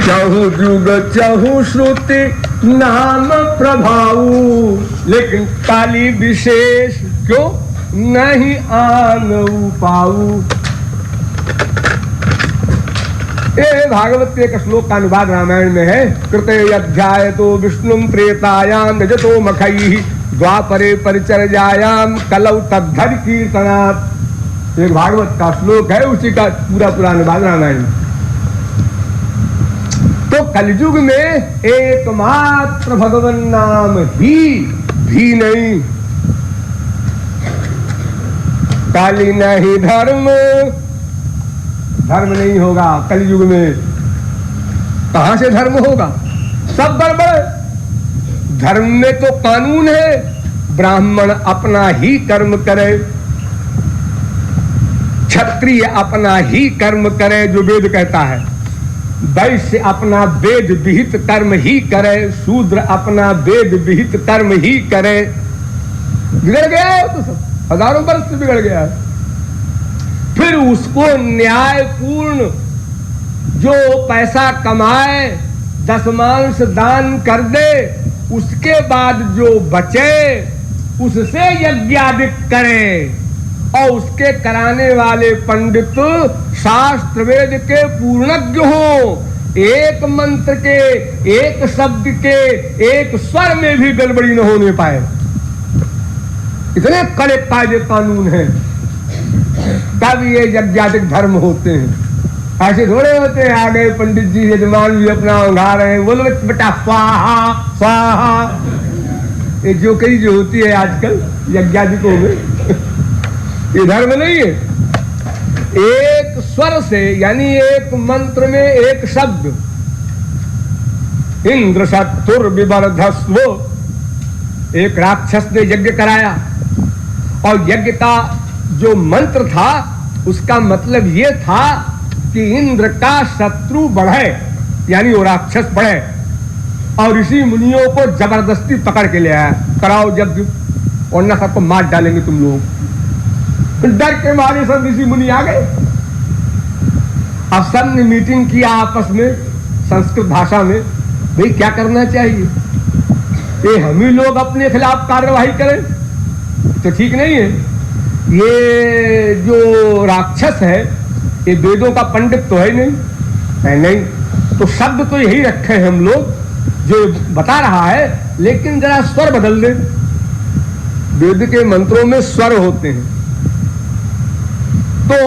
चहु जुग चहु श्रुति नाम प्रभाऊ, लेकिन काली विशेष क्यों नहीं आन पाऊ। ये भागवत के एक श्लोक का अनुवाद रामायण में है। कृते अध्याय तो विष्णु त्रेतायाम रजतो मखई द्वापरे परिचर्यायाम कलौ तद्धर कीर्तनात्। एक भागवत का श्लोक है, उसी का पूरा अनुवाद रामायण में। तो कलयुग में एकमात्र भगवान नाम ही भी नहीं। काली नहीं धर्म, धर्म नहीं होगा कलयुग में। कहां से धर्म होगा? सब गड़बड़। धर्म में तो कानून है, ब्राह्मण अपना ही कर्म करे, क्षत्रिय अपना ही कर्म करे जो वेद कहता है, वैश्य अपना वेद विहित कर्म ही करे, शूद्र अपना वेद विहित कर्म ही करे। बिगड़ गया है तो सब, हजारों वर्ष से बिगड़ गया है। फिर उसको न्यायपूर्ण जो पैसा कमाए, दशमांश दान कर दे, उसके बाद जो बचे उससे यज्ञादिक करे, और उसके कराने वाले पंडित शास्त्र वेद के पूर्णज्ञ हो, एक मंत्र के, एक शब्द के, एक स्वर में भी गड़बड़ी न होने पाए। इतने कड़े कायदे कानून हैं, तब ये यज्ञादिक धर्म होते हैं। ऐसे थोड़े होते हैं आ गए पंडित जी, यजमान भी अपना उंघा रहे हैं, बोलो बेटा स्वाहा स्वाहा। ये जो कई जो होती है आजकल यज्ञादिकों में, ये धर्म नहीं है। एक स्वर से, यानी एक मंत्र में एक शब्द, इंद्र शत्रुर विवर्धस्व, एक राक्षस ने यज्ञ कराया, और यज्ञ का जो मंत्र था उसका मतलब ये था कि इंद्र का शत्रु बढ़े, यानी वो राक्षस बढ़े, और ऋषि मुनियों को जबरदस्ती पकड़ के ले आया, कराओ यज्ञ वरना सबको मार डालेंगे तुम लोग। डर के मारे सब ऋषि मुनि आ गए। अब सब ने मीटिंग किया आपस में संस्कृत भाषा में, भाई क्या करना चाहिए, ये हम ही लोग अपने खिलाफ कार्यवाही करें तो ठीक नहीं है। ये जो राक्षस है ये वेदों का पंडित तो है नहीं, तो शब्द तो यही रखे हैं हम लोग जो बता रहा है, लेकिन जरा स्वर बदल दे। वेद के मंत्रों में स्वर होते हैं, तो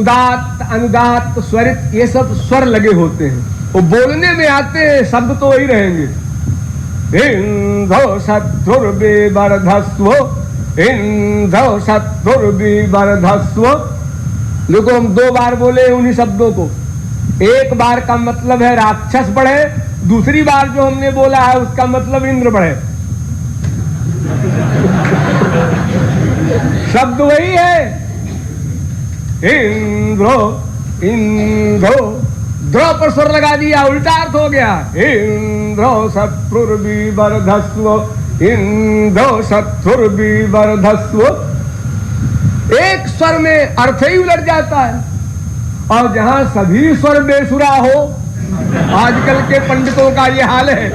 उदात्त अनुदात्त स्वरित ये सब स्वर लगे होते हैं, वो बोलने में आते हैं, शब्द तो वही रहेंगे। इंद्रो शत्रुर्विवर्धस्व, इंद्रो शत्रुर्विवर्धस्व। देखो हम 2 बार बोले उन्हीं शब्दों को। एक बार का मतलब है राक्षस बढ़े, दूसरी बार जो हमने बोला है उसका मतलब इंद्र बढ़े। शब्द वही है, इंद्रो इंद्रो, द्रो पर स्वर लगा दिया, उल्टा अर्थ हो गया। इंद्रो शत्रुर्विवर्धस्व, इंद्रो शत्रुर्विवर्धस्व। एक स्वर में अर्थ ही उलट जाता है, और जहां सभी स्वर बेसुरा हो, आजकल के पंडितों का ये हाल है,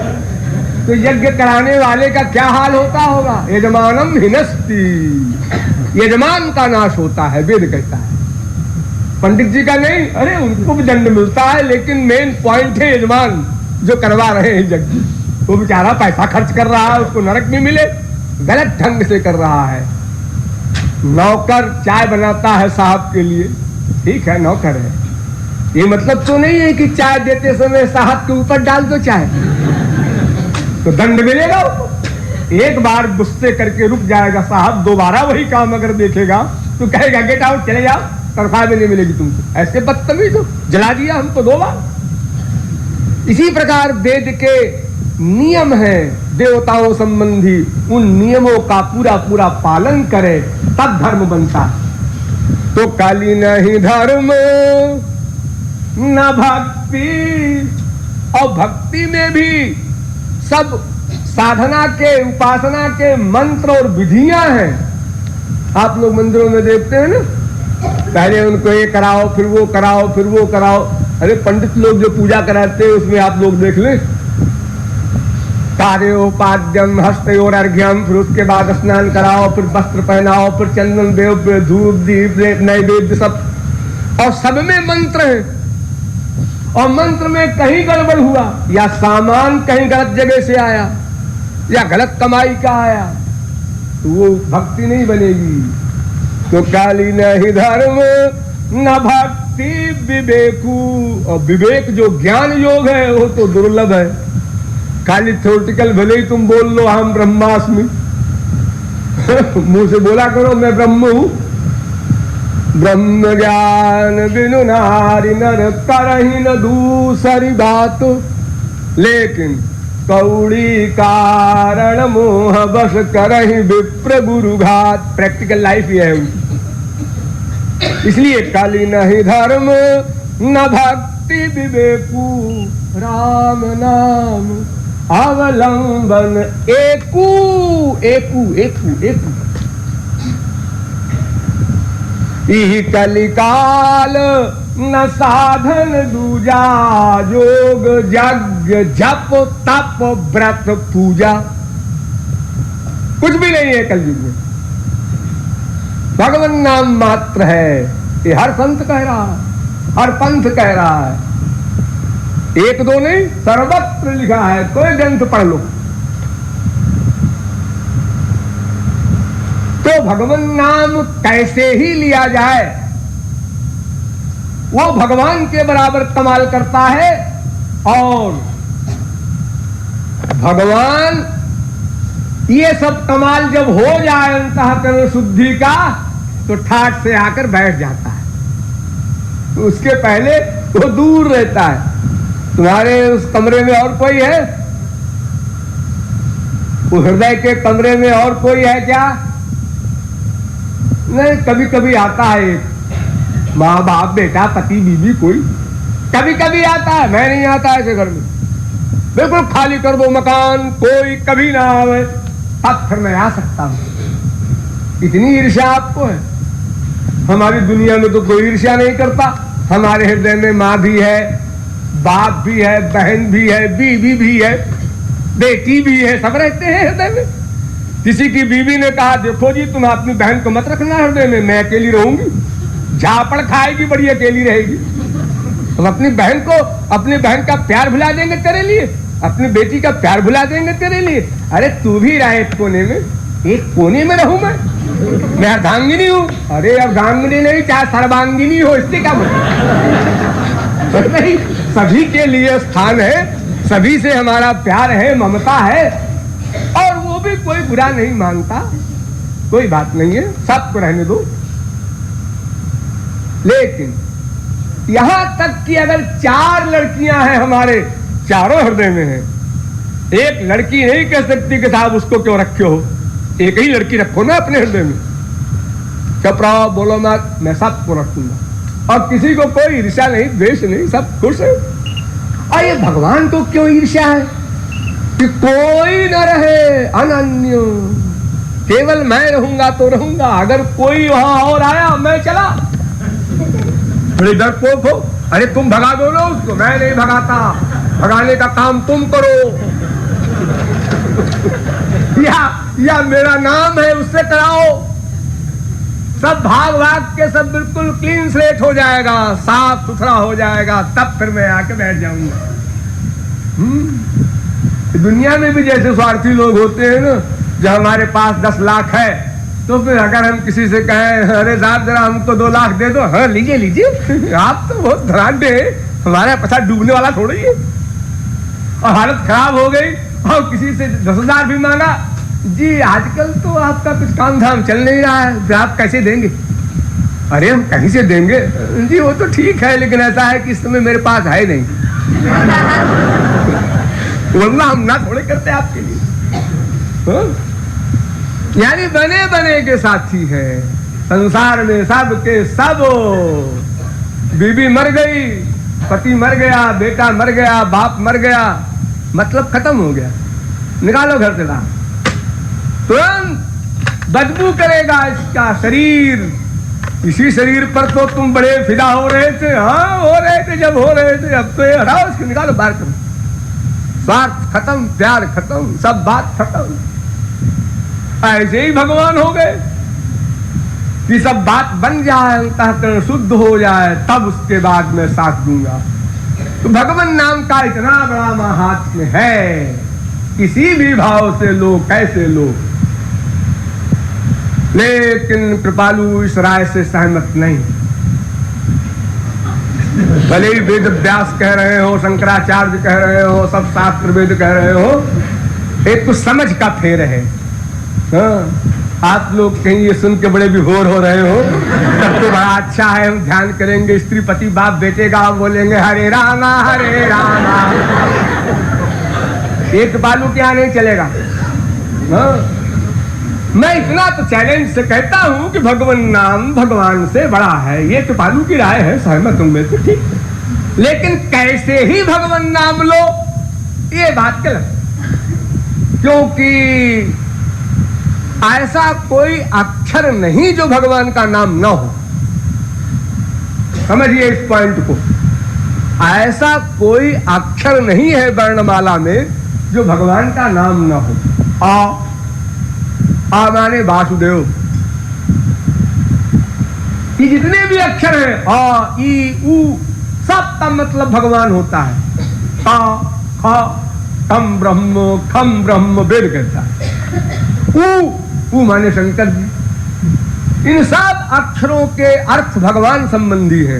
तो यज्ञ कराने वाले का क्या हाल होता होगा। यजमानम हिनस्ति, यजमान का नाश होता है, वेद कहता है, पंडित जी का नहीं। अरे उनको भी दंड मिलता है, लेकिन मेन पॉइंट है यजमान जो करवा रहे हैं यज्ञ, वो बेचारा पैसा खर्च कर रहा है, उसको नरक में मिले, गलत ढंग से कर रहा है। नौकर चाय बनाता है साहब के लिए, ठीक है नौकर है, ये मतलब तो नहीं है कि चाय देते समय साहब के ऊपर डाल दो चाय, तो दंड मिलेगा। एक बार गुस्से करके रुक जाएगा साहब, दोबारा वही काम अगर देखेगा तो कहेगा गेट आउट, चले जाओ, तनख्वाह भी नहीं मिलेगी तुमको। ऐसे बदतमीज हो, जला दिया हमको 2 बार। इसी प्रकार वेद के नियम है देवताओं संबंधी, उन नियमों का पूरा पूरा पालन करे तब धर्म बनता है। तो काली नहीं धर्म न भक्ति, और भक्ति में भी सब साधना के, उपासना के मंत्र और विधियां हैं। आप लोग मंदिरों में देखते हैं ना, पहले उनको ये कराओ, फिर वो कराओ, फिर वो कराओ। अरे पंडित लोग जो पूजा कराते हैं उसमें आप लोग देख लें, कार्योपाद्यम हस्तयोर अर्घ्यम, फिर उसके बाद स्नान कराओ, फिर वस्त्र पहनाओ, फिर चंदन देव पे धूप दीप नैवेद्य सब, और सब में मंत्र है। और मंत्र में कहीं गड़बड़ हुआ या सामान कहीं गलत जगह से आया या गलत कमाई का आया तो वो भक्ति नहीं बनेगी। तो काली नहीं धर्म न भक्ति विवेकू, और विवेक जो ज्ञान योग है वो तो दुर्लभ है। खाली थ्योरेटिकल भले ही तुम बोल लो हम ब्रह्मास्मि मुंह से बोला करो मैं ब्रह्म हूं, ब्रह्म ज्ञान बिनु नारी नर करहि न दूसरी बात, लेकिन कौड़ी कारण मोह बस करहि विप्र गुरु घात। प्रैक्टिकल लाइफ ये है। इसलिए काली नहीं धर्म न भक्ति विवेकू, राम नाम अवलंबन एकू एकू एकू एकू। इहि कलिकाल न साधन दूजा, योग यज्ञ जप तप व्रत पूजा, कुछ भी नहीं है कलयुग में। भगवान नाम मात्र है, ये हर संत कह रहा है, हर पंथ कह रहा है, एक दो नहीं सर्वत्र लिखा है। कोई ग्रंथ पढ़ लो। तो भगवान नाम कैसे ही लिया जाए, वो भगवान के बराबर कमाल करता है। और भगवान ये सब कमाल जब हो जाए अंतःकरण शुद्धि का तो ठाठ से आकर बैठ जाता है। तो उसके पहले वो दूर रहता है। तुम्हारे उस कमरे में और कोई है? उस हृदय के कमरे में और कोई है क्या? नहीं, कभी कभी आता है माँ बाप बेटा पति बीवी, कोई कभी कभी आता है। मैं नहीं आता ऐसे घर में। बिल्कुल खाली कर दो मकान, कोई कभी ना आवे, तब फिर मैं आ सकता हूं। इतनी ईर्ष्या आपको है? हमारी दुनिया में तो कोई ईर्ष्या नहीं करता। हमारे हृदय में माँ भी है, बाप भी है, बहन भी है, बीवी भी है, बेटी भी है, सब रहते हैं हृदय में। किसी की बीवी ने कहा देखो जी तुम अपनी बहन को मत रखना हृदय में, मैं अकेली रहूंगी। झापड़ खाएगी, बड़ी अकेली रहेगी। हम अपनी बहन को, अपनी बहन का प्यार भुला देंगे तेरे लिए, अपनी बेटी का प्यार भुला देंगे तेरे लिए। अरे तू भी रहे एक कोने में, एक कोने में रहूं मैं अर्धांगिनी हूं। अरे अर्धांगिनी नहीं, चाहे सर्वांगिनी हो, इससे क्या मतलब नहीं। सभी के लिए स्थान है, सभी से हमारा प्यार है, ममता है, और वो भी कोई बुरा नहीं मानता। कोई बात नहीं है, सबको रहने दो। लेकिन यहां तक कि अगर 4 लड़कियां हैं हमारे, चारों हृदय में हैं, एक लड़की नहीं कह सकती कि साहब उसको क्यों रखे हो, एक ही लड़की रखो ना अपने हृदय में। चुप रहो, बोलो मत, मैं सबको रखूंगा। और किसी को कोई ईर्ष्या नहीं, द्वेष नहीं, सब खुश है। और ये भगवान को क्यों ईर्ष्या है कि कोई न रहे अनन्य, केवल मैं रहूंगा तो रहूंगा, अगर कोई वहां और आया मैं चला। बड़े डरपोक हो, अरे तुम भगा दो ना उसको, मैं नहीं भगाता, भगाने का काम तुम करो। या मेरा नाम है उससे कराओ, सब भाग भाग के सब बिल्कुल क्लीन स्लेट हो जाएगा, साफ सुथरा हो जाएगा, तब फिर मैं आके बैठ जाऊंगा। दुनिया में भी जैसे स्वार्थी लोग होते हैं ना, जो हमारे पास 10 लाख है तो फिर अगर हम किसी से कहें अरे साहब जरा हमको 2 लाख दे दो, हाँ लीजिए लीजिए, आप तो बहुत धनाढ्य है, हमारा पैसा डूबने वाला थोड़ा ही है। और हालत खराब हो गई और किसी से 10,000 भी मांगा, जी आजकल तो आपका कुछ काम धाम चल नहीं रहा है, तो आप कैसे देंगे? अरे हम कहीं से देंगे जी, वो तो ठीक है, लेकिन ऐसा है कि इस समय मेरे पास है नहीं, वरना हम ना थोड़े करते आपके लिए। यानी बने बने के साथी है संसार में, सब के सब। बीबी मर गई, पति मर गया, बेटा मर गया, बाप मर गया, मतलब खत्म हो गया, निकालो घर से बाहर। तुरंत बदबू करेगा इसका शरीर, इसी शरीर पर तो तुम बड़े फिदा हो रहे थे। हाँ हो रहे थे, जब हो रहे थे, अब तो ये हटाओ, इसको निकालो बाहर करो। स्वार्थ खत्म, प्यार खत्म, सब बात खत्म। ऐसे ही भगवान हो गए कि सब बात बन जाए, अंतःकरण शुद्ध हो जाए, तब उसके बाद मैं साथ दूंगा। तो भगवान नाम का इतना बड़ा महात्म्य है, किसी भी भाव से लो, कैसे लो। लेकिन कृपालु इस राय से सहमत नहीं। भले ही वेद व्यास कह रहे हो, शंकराचार्य कह रहे हो, सब शास्त्र वेद कह रहे हो, एक कुछ समझ का फेर है। हाँ, आप लोग कहीं ये सुन के बड़े विभोर हो रहे हो, तब तो बड़ा अच्छा है, हम ध्यान करेंगे। स्त्री पति बाप बेटे का बोलेंगे हरे रामा हरे रामा। एक बालू क्या नहीं चलेगा। हाँ? मैं इतना तो चैलेंज से कहता हूं कि भगवान नाम भगवान से बड़ा है। ये तो बालू की राय है, सहमत हूं मैं तो, ठीक है। लेकिन कैसे ही भगवान नाम लो, ये बात गलत। क्योंकि ऐसा कोई अक्षर नहीं जो भगवान का नाम न हो। समझिए इस पॉइंट को। ऐसा कोई अक्षर नहीं है वर्णमाला में जो भगवान का नाम न हो। आ माने वासुदेव, ये जितने भी अक्षर हैं, आ ई उ, सब का मतलब भगवान होता है। ता खा खम ब्रह्म वेद कहता है। उ माने शंकर जी। इन सब अक्षरों के अर्थ भगवान संबंधी है।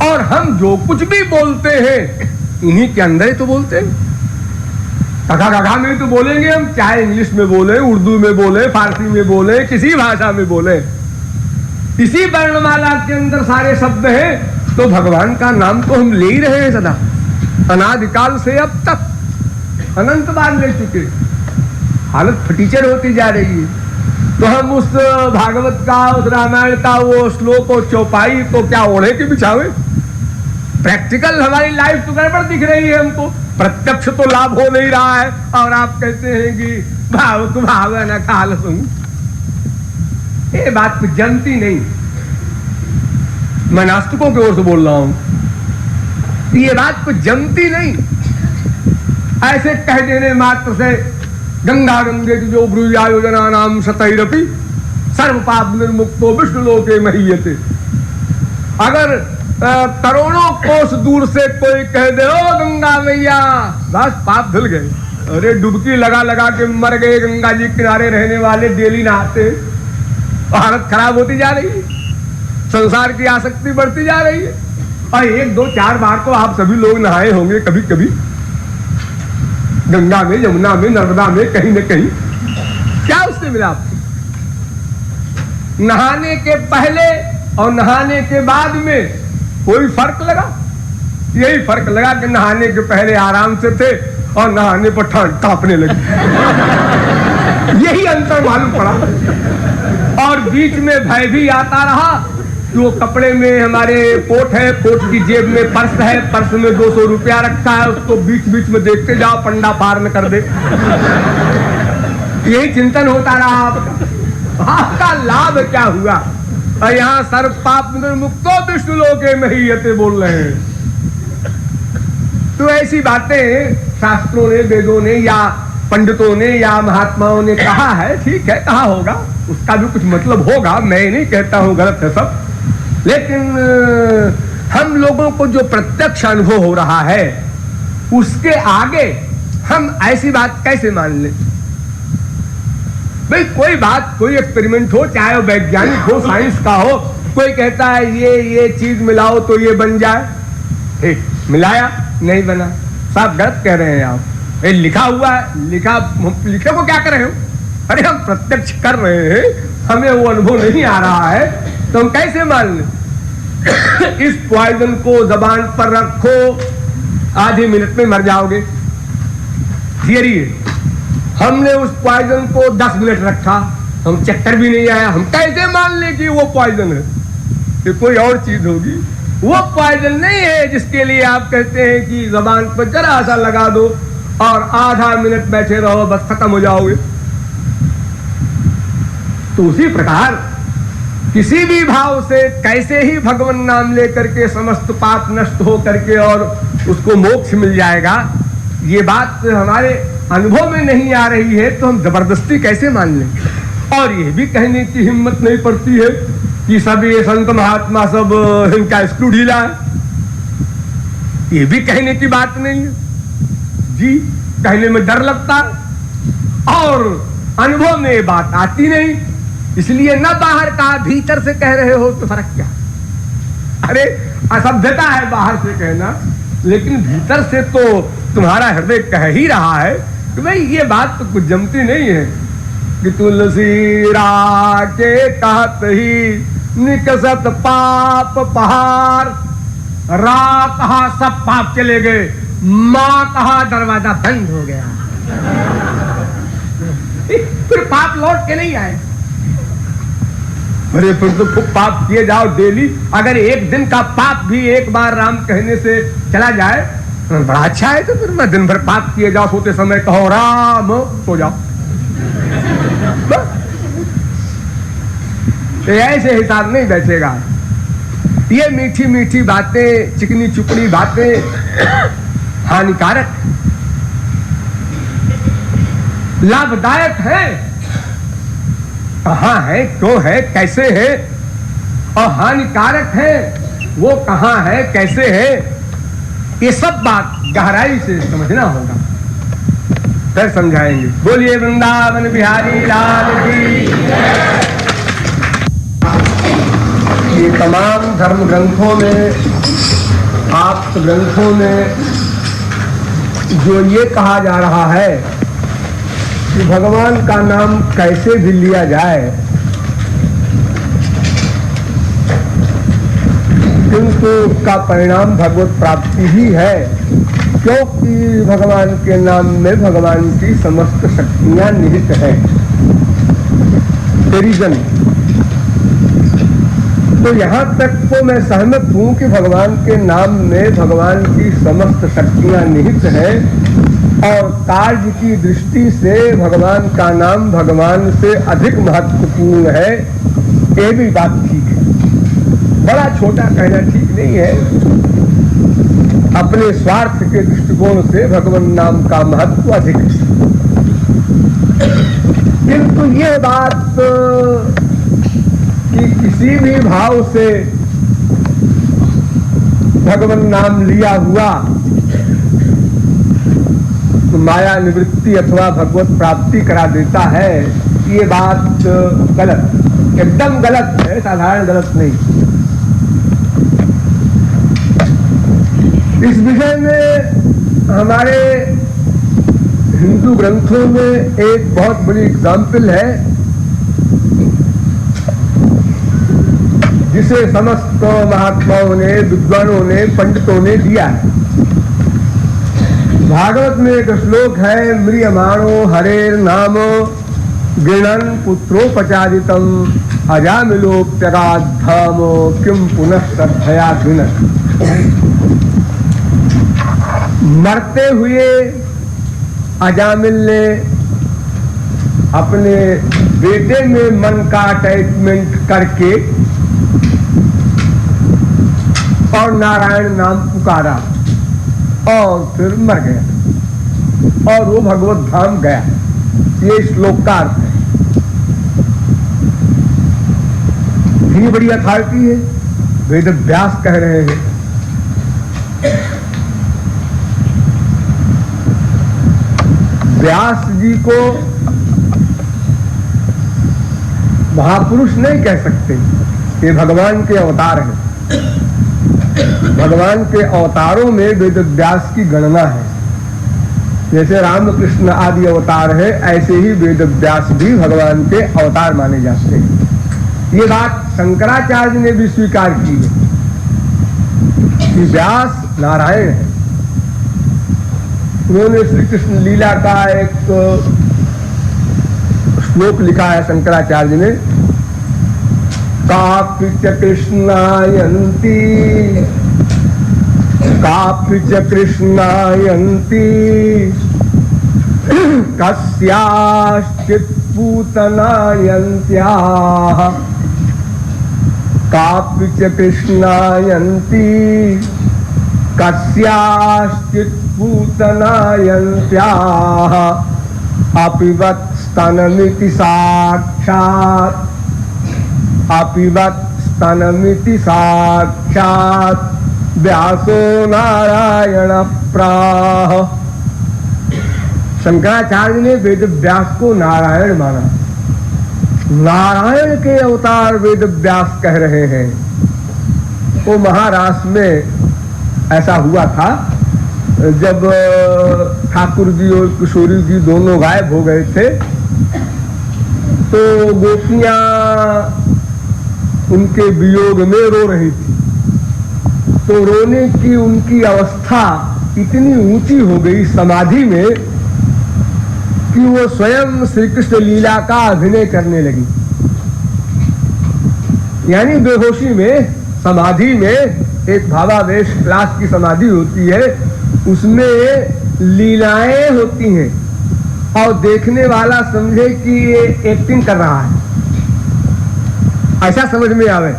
और हम जो कुछ भी बोलते हैं इन्हीं के अंदर ही तो बोलते हैं। कथा कथा में तो बोलेंगे हम, चाहे इंग्लिश में बोले, उर्दू में बोले, फारसी में बोले, किसी भाषा में बोले, इसी वर्णमाला के अंदर सारे शब्द हैं। तो भगवान का नाम तो हम ले ही रहे हैं सदा, अनादिकाल से अब तक अनंत बार ले चुके। हालत फटीचर होती जा रही है। तो हम उस भागवत का, उस रामायण का वो श्लोक और चौपाई को क्या ओढ़े के बिछावे। प्रैक्टिकल हमारी लाइफ तो गड़बड़ दिख रही है हमको। प्रत्यक्ष तो लाभ हो नहीं रहा है, और आप कहते हैं कि भाव को भाव न काल सुन। ये बात कुछ जमती नहीं। मैं नास्तिकों की ओर से बोल रहा हूं, ये बात कुछ जमती नहीं। ऐसे कह देने मात्र से गंगा गंगे जो ब्रूया योजना नाम शतैरपि सर्व पाप निर्मुक्तो विष्णु लोके महीयते। अगर करोड़ों कोस दूर से कोई कह दे ओ गंगा मैया, बस पाप धुल गए। अरे डुबकी लगा लगा के मर गए गंगा जी किनारे रहने वाले, डेली नहाते। हालत खराब होती जा रही है, संसार की आसक्ति बढ़ती जा रही है। और 1 2 4 बार तो आप सभी लोग नहाए होंगे कभी कभी, गंगा में, यमुना में, नर्मदा में, कहीं न कहीं। क्या उससे मिला आपको? नहाने के पहले और नहाने के बाद में कोई फर्क लगा? यही फर्क लगा कि नहाने के पहले आराम से थे और नहाने पर कांपने लगे। यही अंतर मालूम पड़ा। और बीच में भय भी आता रहा कि वो कपड़े में हमारे कोट है, कोट की जेब में पर्स है, पर्स में 200 रुपया रखा है, उसको बीच बीच में देखते जाओ पंडा पार न कर दे। यही चिंतन होता रहा आपका। आपका लाभ क्या हुआ? और यहाँ सर्व पाप मुक्तो विष्णु लोके महीयते बोल रहे हैं। तो ऐसी बातें शास्त्रों ने, वेदों ने, या पंडितों ने, या महात्माओं ने कहा है, ठीक है, कहा होगा, उसका भी कुछ मतलब होगा। मैं नहीं कहता हूं गलत है सब, लेकिन हम लोगों को जो प्रत्यक्ष अनुभव हो रहा है उसके आगे हम ऐसी बात कैसे मान लें? भाई कोई बात, कोई एक्सपेरिमेंट हो, चाहे वो वैज्ञानिक हो, साइंस का हो, कोई कहता है ये चीज मिलाओ तो ये बन जाए, ठीक, मिलाया, नहीं बना, सब गलत कह रहे हैं आप। ये लिखा हुआ है, लिखे को क्या कर रहे हो? अरे हम प्रत्यक्ष कर रहे हैं, हमें वो अनुभव नहीं आ रहा है, तो हम कैसे मान लें? इस पॉइजन को जबान पर रखो, आधे मिनट में मर जाओगे, थियरी है। हमने उस पॉइजन को 10 मिनट रखा, हम चक्कर भी नहीं आया, हम कैसे मान लें कि वो पॉइजन है? ये कोई और चीज होगी। वो पॉइजन नहीं है जिसके लिए आप कहते हैं कि जबान पर जरा सा लगा दो और आधा मिनट बैठे रहो, बस खत्म हो जाओगे। तो उसी प्रकार किसी भी भाव से कैसे ही भगवान नाम लेकर के समस्त पाप नष्ट हो करके और उसको मोक्ष मिल जाएगा, ये बात हमारे अनुभव में नहीं आ रही है तो हम जबरदस्ती कैसे मान लें। और ये भी कहने की हिम्मत नहीं पड़ती है कि सब ये संत महात्मा सब इनका स्क्रू ढीला है, ये भी कहने की बात नहीं है जी। कहने में डर लगता है और अनुभव में ये बात आती नहीं, इसलिए न बाहर का भीतर से कह रहे हो तो फर्क क्या। अरे असभ्यता है बाहर से कहना, लेकिन भीतर से तो तुम्हारा हृदय कह ही रहा है कि भाई ये बात तो कुछ जमती नहीं है कि तुलसी के कहत ही निकसत पाप पहाड़, रा कहा सब पाप चले गए, माँ कहा दरवाजा बंद हो गया। फिर पाप लौट के नहीं आए। अरे फिर तो खूब पाप किए जाओ डेली, अगर एक दिन का पाप भी एक बार राम कहने से चला जाए बड़ा अच्छा है। तो फिर मैं दिन भर पाप किए जाओ, सोते समय कहो राम, सो जाओ। ऐसे हिसाब नहीं बैठेगा। ये मीठी मीठी बातें, चिकनी चुपड़ी बातें हानिकारक, लाभदायक है। कहाँ है, क्यों है, कैसे है, और हानिकारक है वो कहाँ है, कैसे है, ये सब बात गहराई से समझना होगा, फिर समझाएंगे। बोलिए वृंदावन बिहारी लाल की। ये तमाम धर्म ग्रंथों में, आप ग्रंथों में जो ये कहा जा रहा है कि भगवान का नाम कैसे भी लिया जाए, किंतु उसका परिणाम भगवत प्राप्ति ही है, क्योंकि भगवान के नाम में भगवान की समस्त शक्तियां निहित है। रीजन तो यहाँ तक तो मैं सहमत हूँ कि भगवान के नाम में भगवान की समस्त शक्तियां निहित हैं और कार्य की दृष्टि से भगवान का नाम भगवान से अधिक महत्वपूर्ण है, ये भी बात ठीक है। बड़ा छोटा कहना ठीक नहीं है। अपने स्वार्थ के दृष्टिकोण से भगवान नाम का महत्व अधिक है, किंतु ये बात कि किसी भी भाव से भगवान नाम लिया हुआ तो माया निवृत्ति अथवा भगवत प्राप्ति करा देता है, ये बात गलत, एकदम गलत है, साधारण गलत नहीं। इस विषय में हमारे हिंदू ग्रंथों में एक बहुत बड़ी एग्जाम्पल है जिसे समस्त महात्माओं ने, विद्वानों ने, पंडितों ने दिया है। भागवत में एक श्लोक है, म्रियमाणो हरेर नाम गृणन पुत्रोपचारितम अजामिलोप्यगाधामो किम पुनः श्रद्धया गृणन। मरते हुए अजामिल ने अपने बेटे में मन का अटैचमेंट करके और नारायण नाम पुकारा और फिर मर गया और वो भगवत धाम गया। ये श्लोक का अर्थ है। ये बड़ी अथॉरिटी है, वेद व्यास कह रहे हैं। व्यास जी को महापुरुष नहीं कह सकते, ये भगवान के अवतार हैं। भगवान के अवतारों में वेद व्यास की गणना है। जैसे रामकृष्ण आदि अवतार है, ऐसे ही वेद व्यास भी भगवान के अवतार माने जाते हैं। ये बात शंकराचार्य ने भी स्वीकार की है कि व्यास नारायण है। उन्होंने श्री कृष्ण लीला का एक श्लोक लिखा है शंकराचार्य ने, कापि च कृष्णायन्ति कापि च कृष्णायन्ति कस्याश्चित् पूतनायन्त्याः कापि च कृष्णायन्ति कस्याश्चित् पूतनायन्त्याः अपिबत् स्तनमिति साक्षात् अपिबत् स्तनमिति साक्षात् व्यासो नारायण प्राह। शंकराचार्य ने वेद व्यास को नारायण माना। नारायण के अवतार वेद व्यास कह रहे हैं। वो महाराष्ट्र में ऐसा हुआ था जब ठाकुर जी और किशोरी जी दोनों गायब हो गए थे, तो गोपियां उनके वियोग में रो रही थी। तो रोने की उनकी अवस्था इतनी ऊंची हो गई समाधि में कि वो स्वयं श्री कृष्ण लीला का अभिनय करने लगी। यानी बेहोशी में, समाधि में, एक भावावेश क्लास की समाधि होती है, उसमें लीलाएं होती हैं और देखने वाला समझे कि ये एक्टिंग कर रहा है, ऐसा समझ में आवे।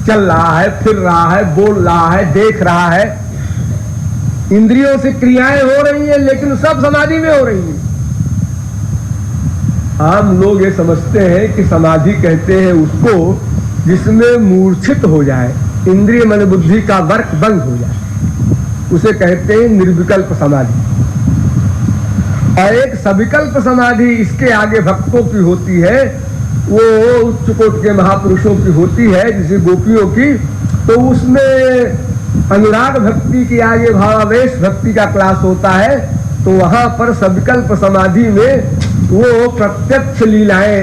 चल रहा है, फिर रहा है, बोल रहा है, देख रहा है, इंद्रियों से क्रियाएं हो रही हैं, लेकिन सब समाधि में हो रही हैं। हम लोग ये समझते हैं कि समाधि कहते हैं उसको जिसमें मूर्छित हो जाए, इंद्रिय मन बुद्धि का वर्क बंद हो जाए, उसे कहते हैं निर्विकल्प समाधि। और एक सविकल्प समाधि इसके आगे भक्तों की होती है, वो उच्च कोटि के महापुरुषों की होती है, जैसे गोपियों की। तो उसमें अनुराग भक्ति के आगे भावावेश भक्ति का क्लास होता है। तो वहां पर सविकल्प समाधि में वो प्रत्यक्ष लीलाएं,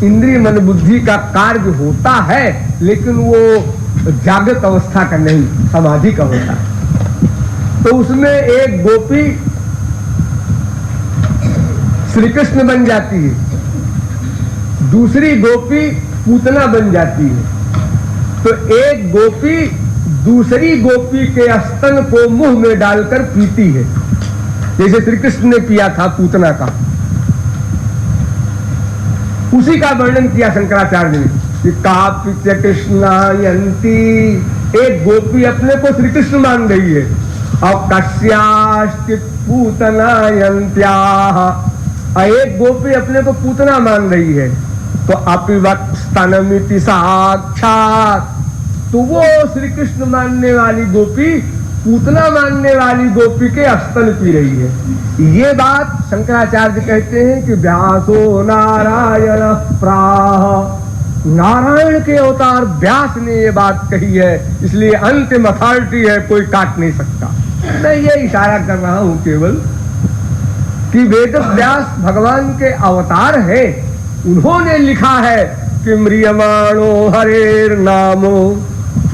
इंद्रिय मन बुद्धि का कार्य होता है, लेकिन वो जागृत अवस्था का नहीं, समाधि का होता है। तो उसमें एक गोपी श्री कृष्ण बन जाती है, दूसरी गोपी पूतना बन जाती है। तो एक गोपी दूसरी गोपी के स्तन को मुंह में डालकर पीती है, जैसे श्री कृष्ण ने किया था पूतना का। उसी का वर्णन किया शंकराचार्य ने कि कापि च कृष्णायन्ति, एक गोपी अपने को श्री कृष्ण मान रही है, और कस्याश्चित् पूतनायन्त्याः, एक गोपी अपने को पूतना मान रही है। तो अपिबत् स्तनमिति साक्षात्, तो वो श्री कृष्ण मानने वाली गोपी पूतना मानने वाली गोपी के स्तन पी रही है। ये बात शंकराचार्य कहते हैं कि व्यासो नारायण प्राह, नारायण के अवतार व्यास ने ये बात कही है, इसलिए अंतिम अथॉरिटी है, कोई काट नहीं सकता। मैं ये इशारा कर रहा हूं केवल कि वेद व्यास भगवान के अवतार है। उन्होंने लिखा है कि म्रियमाणो हरेर नामो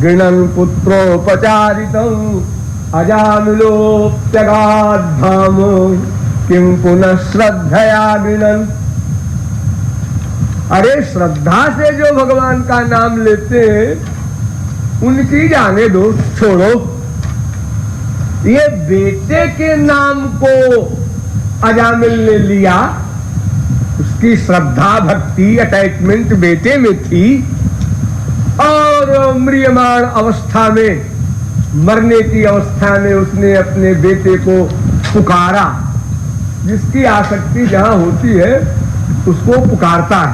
गृणन पुत्रोपचारितम अजामिलोप्यगाद्धामो किम पुनः श्रद्धया गृणन। अरे श्रद्धा से जो भगवान का नाम लेते हैं उनकी जाने दो, छोड़ो। ये बेटे के नाम को अजामिल ने लिया, उसकी श्रद्धा भक्ति अटैचमेंट बेटे में थी, और म्रियमाण अवस्था में, मरने की अवस्था में उसने अपने बेटे को पुकारा। जिसकी आसक्ति जहां होती है उसको पुकारता है।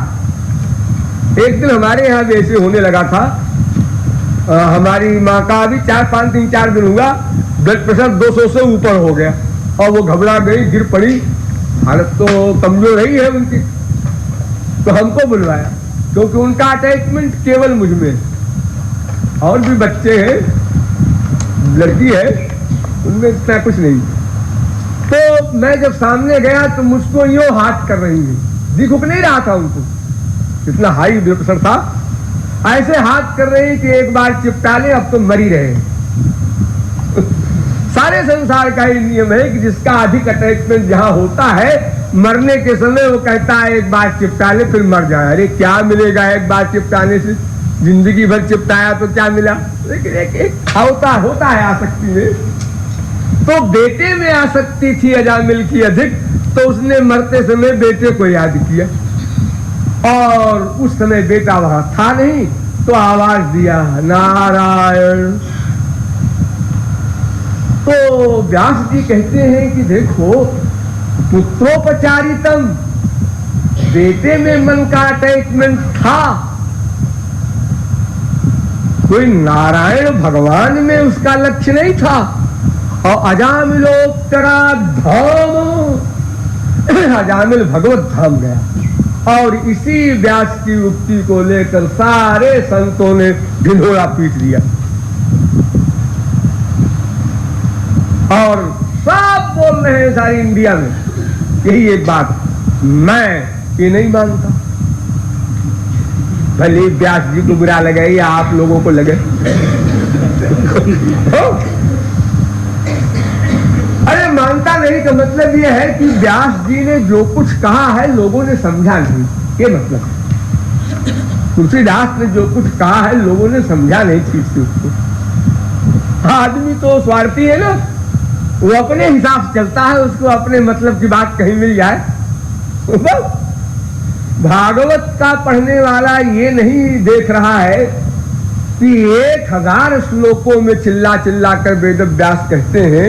एक दिन हमारे यहाँ भी ऐसे होने लगा था। हमारी माँ का भी 4 दिन हुआ, ब्लड प्रेशर 200 से ऊपर हो गया और वो घबरा गई, गिर पड़ी, हालत तो कमजोर रही है उनकी। तो हमको बुलवाया, क्योंकि उनका अटैचमेंट केवल मुझ में, और भी बच्चे हैं, लड़की है, उनमें इतना कुछ नहीं। तो मैं जब सामने गया तो मुझको यूं हाथ कर रही है, दिख नहीं रहा था उनको, इतना हाई ब्लड प्रेशर था। ऐसे हाथ कर रही कि एक बार चिपटा ले, अब तो मरी रहे। सारे संसार का ही नियम है कि जिसका अधिक अटैचमेंट जहां होता है, मरने के समय वो कहता है एक बार चिपटा ले फिर मर जाए। अरे क्या मिलेगा एक बार चिपटाने से, जिंदगी भर चिपटाया तो क्या मिला। लेकिन एक होता है आसक्ति में। तो बेटे में आसक्ति थी अजामिल की अधिक, तो उसने मरते समय बेटे को याद किया, और उस समय बेटा वहां था नहीं, तो आवाज दिया नारायण। तो व्यास जी कहते हैं कि देखो, पुत्रोपचारितम, बेटे में मन का अटैचमेंट था, कोई नारायण भगवान में उसका लक्ष्य नहीं था। और अजामिलोत्तरा धाम, अजामिल भगवत धाम गया। और इसी व्यास की उक्ति को लेकर सारे संतों ने ढिंढोरा पीट दिया और सब बोल रहे हैं सारी इंडिया में यही एक बात, मैं ये नहीं मानता। भले व्यास जी को बुरा लगे या आप लोगों को लगे अरे मानता नहीं का मतलब ये है कि व्यास जी ने जो कुछ कहा है लोगों ने समझा नहीं, ये मतलब तुलसीदास ने जो कुछ कहा है लोगों ने समझा नहीं ठीक से उसको। आदमी तो स्वार्थी है ना, वो अपने हिसाब से चलता है, उसको अपने मतलब की बात कहीं मिल जाए। भागवत का पढ़ने वाला ये नहीं देख रहा है कि 1000 श्लोकों में चिल्ला चिल्ला कर वेद व्यास कहते हैं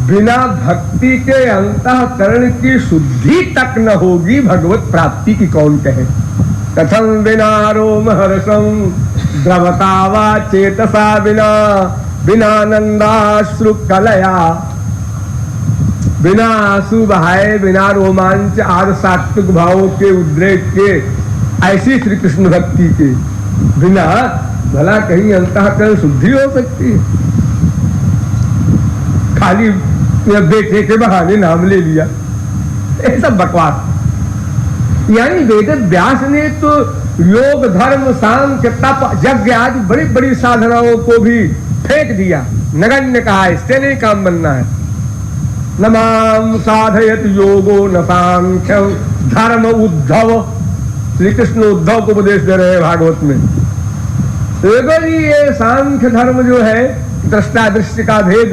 बिना भक्ति के अंतःकरण की शुद्धि तक न होगी भगवत प्राप्ति की कौन कहे। कथम बिना रोम हर्षम द्रवता वा चेतसा बिना बिनानंदाश्रु कलया, बिना आंसू बहाए बिना रोमांच आदि सात्विक भावों के उद्रेक के ऐसी श्री कृष्ण भक्ति के बिना भला कहीं अंतःकरण शुद्धि हो सकती है। खाली बेटे के बहाने नाम ले लिया, ये सब बकवास। यानी वेद व्यास ने तो योग धर्म सांख्य तप यज्ञ आदि बड़ी बड़ी साधनाओं को भी फेंक दिया, नगण्य कहा, इससे नहीं काम बनना है। नमाम साधयत योगो न सांख्य धर्म उद्धव, श्री कृष्ण उद्धव को उपदेश दे रहे हैं भागवत में। अगर ये सांख्य धर्म जो है दृष्टा दृश्य का भेद,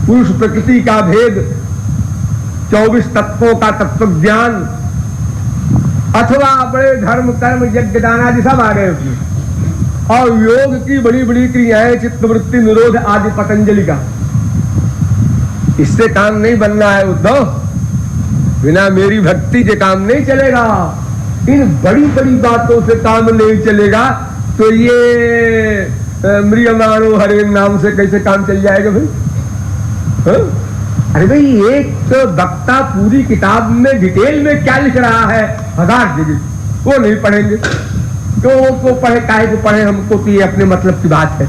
पुरुष प्रकृति का भेद, 24 तत्वों का तत्व ज्ञान, अथवा बड़े धर्म कर्म यज्ञ दान आदि सब आ गए उसमें, और योग की बड़ी बड़ी क्रियाएं चित्तवृत्ति निरोध आदि पतंजलि का, इससे काम नहीं बनना है उद्धव। बिना मेरी भक्ति के काम नहीं चलेगा, इन बड़ी बड़ी बातों से काम नहीं चलेगा। तो ये म्रियमाणो हरे नाम से कैसे काम चल जाएगा भाई? अरे भाई एक तो वक्ता पूरी किताब में डिटेल में क्या लिख रहा है 1000 जगह, वो नहीं पढ़ेंगे तो वो पढ़े काहे को पढ़े, हमको तो ये अपने मतलब की बात है।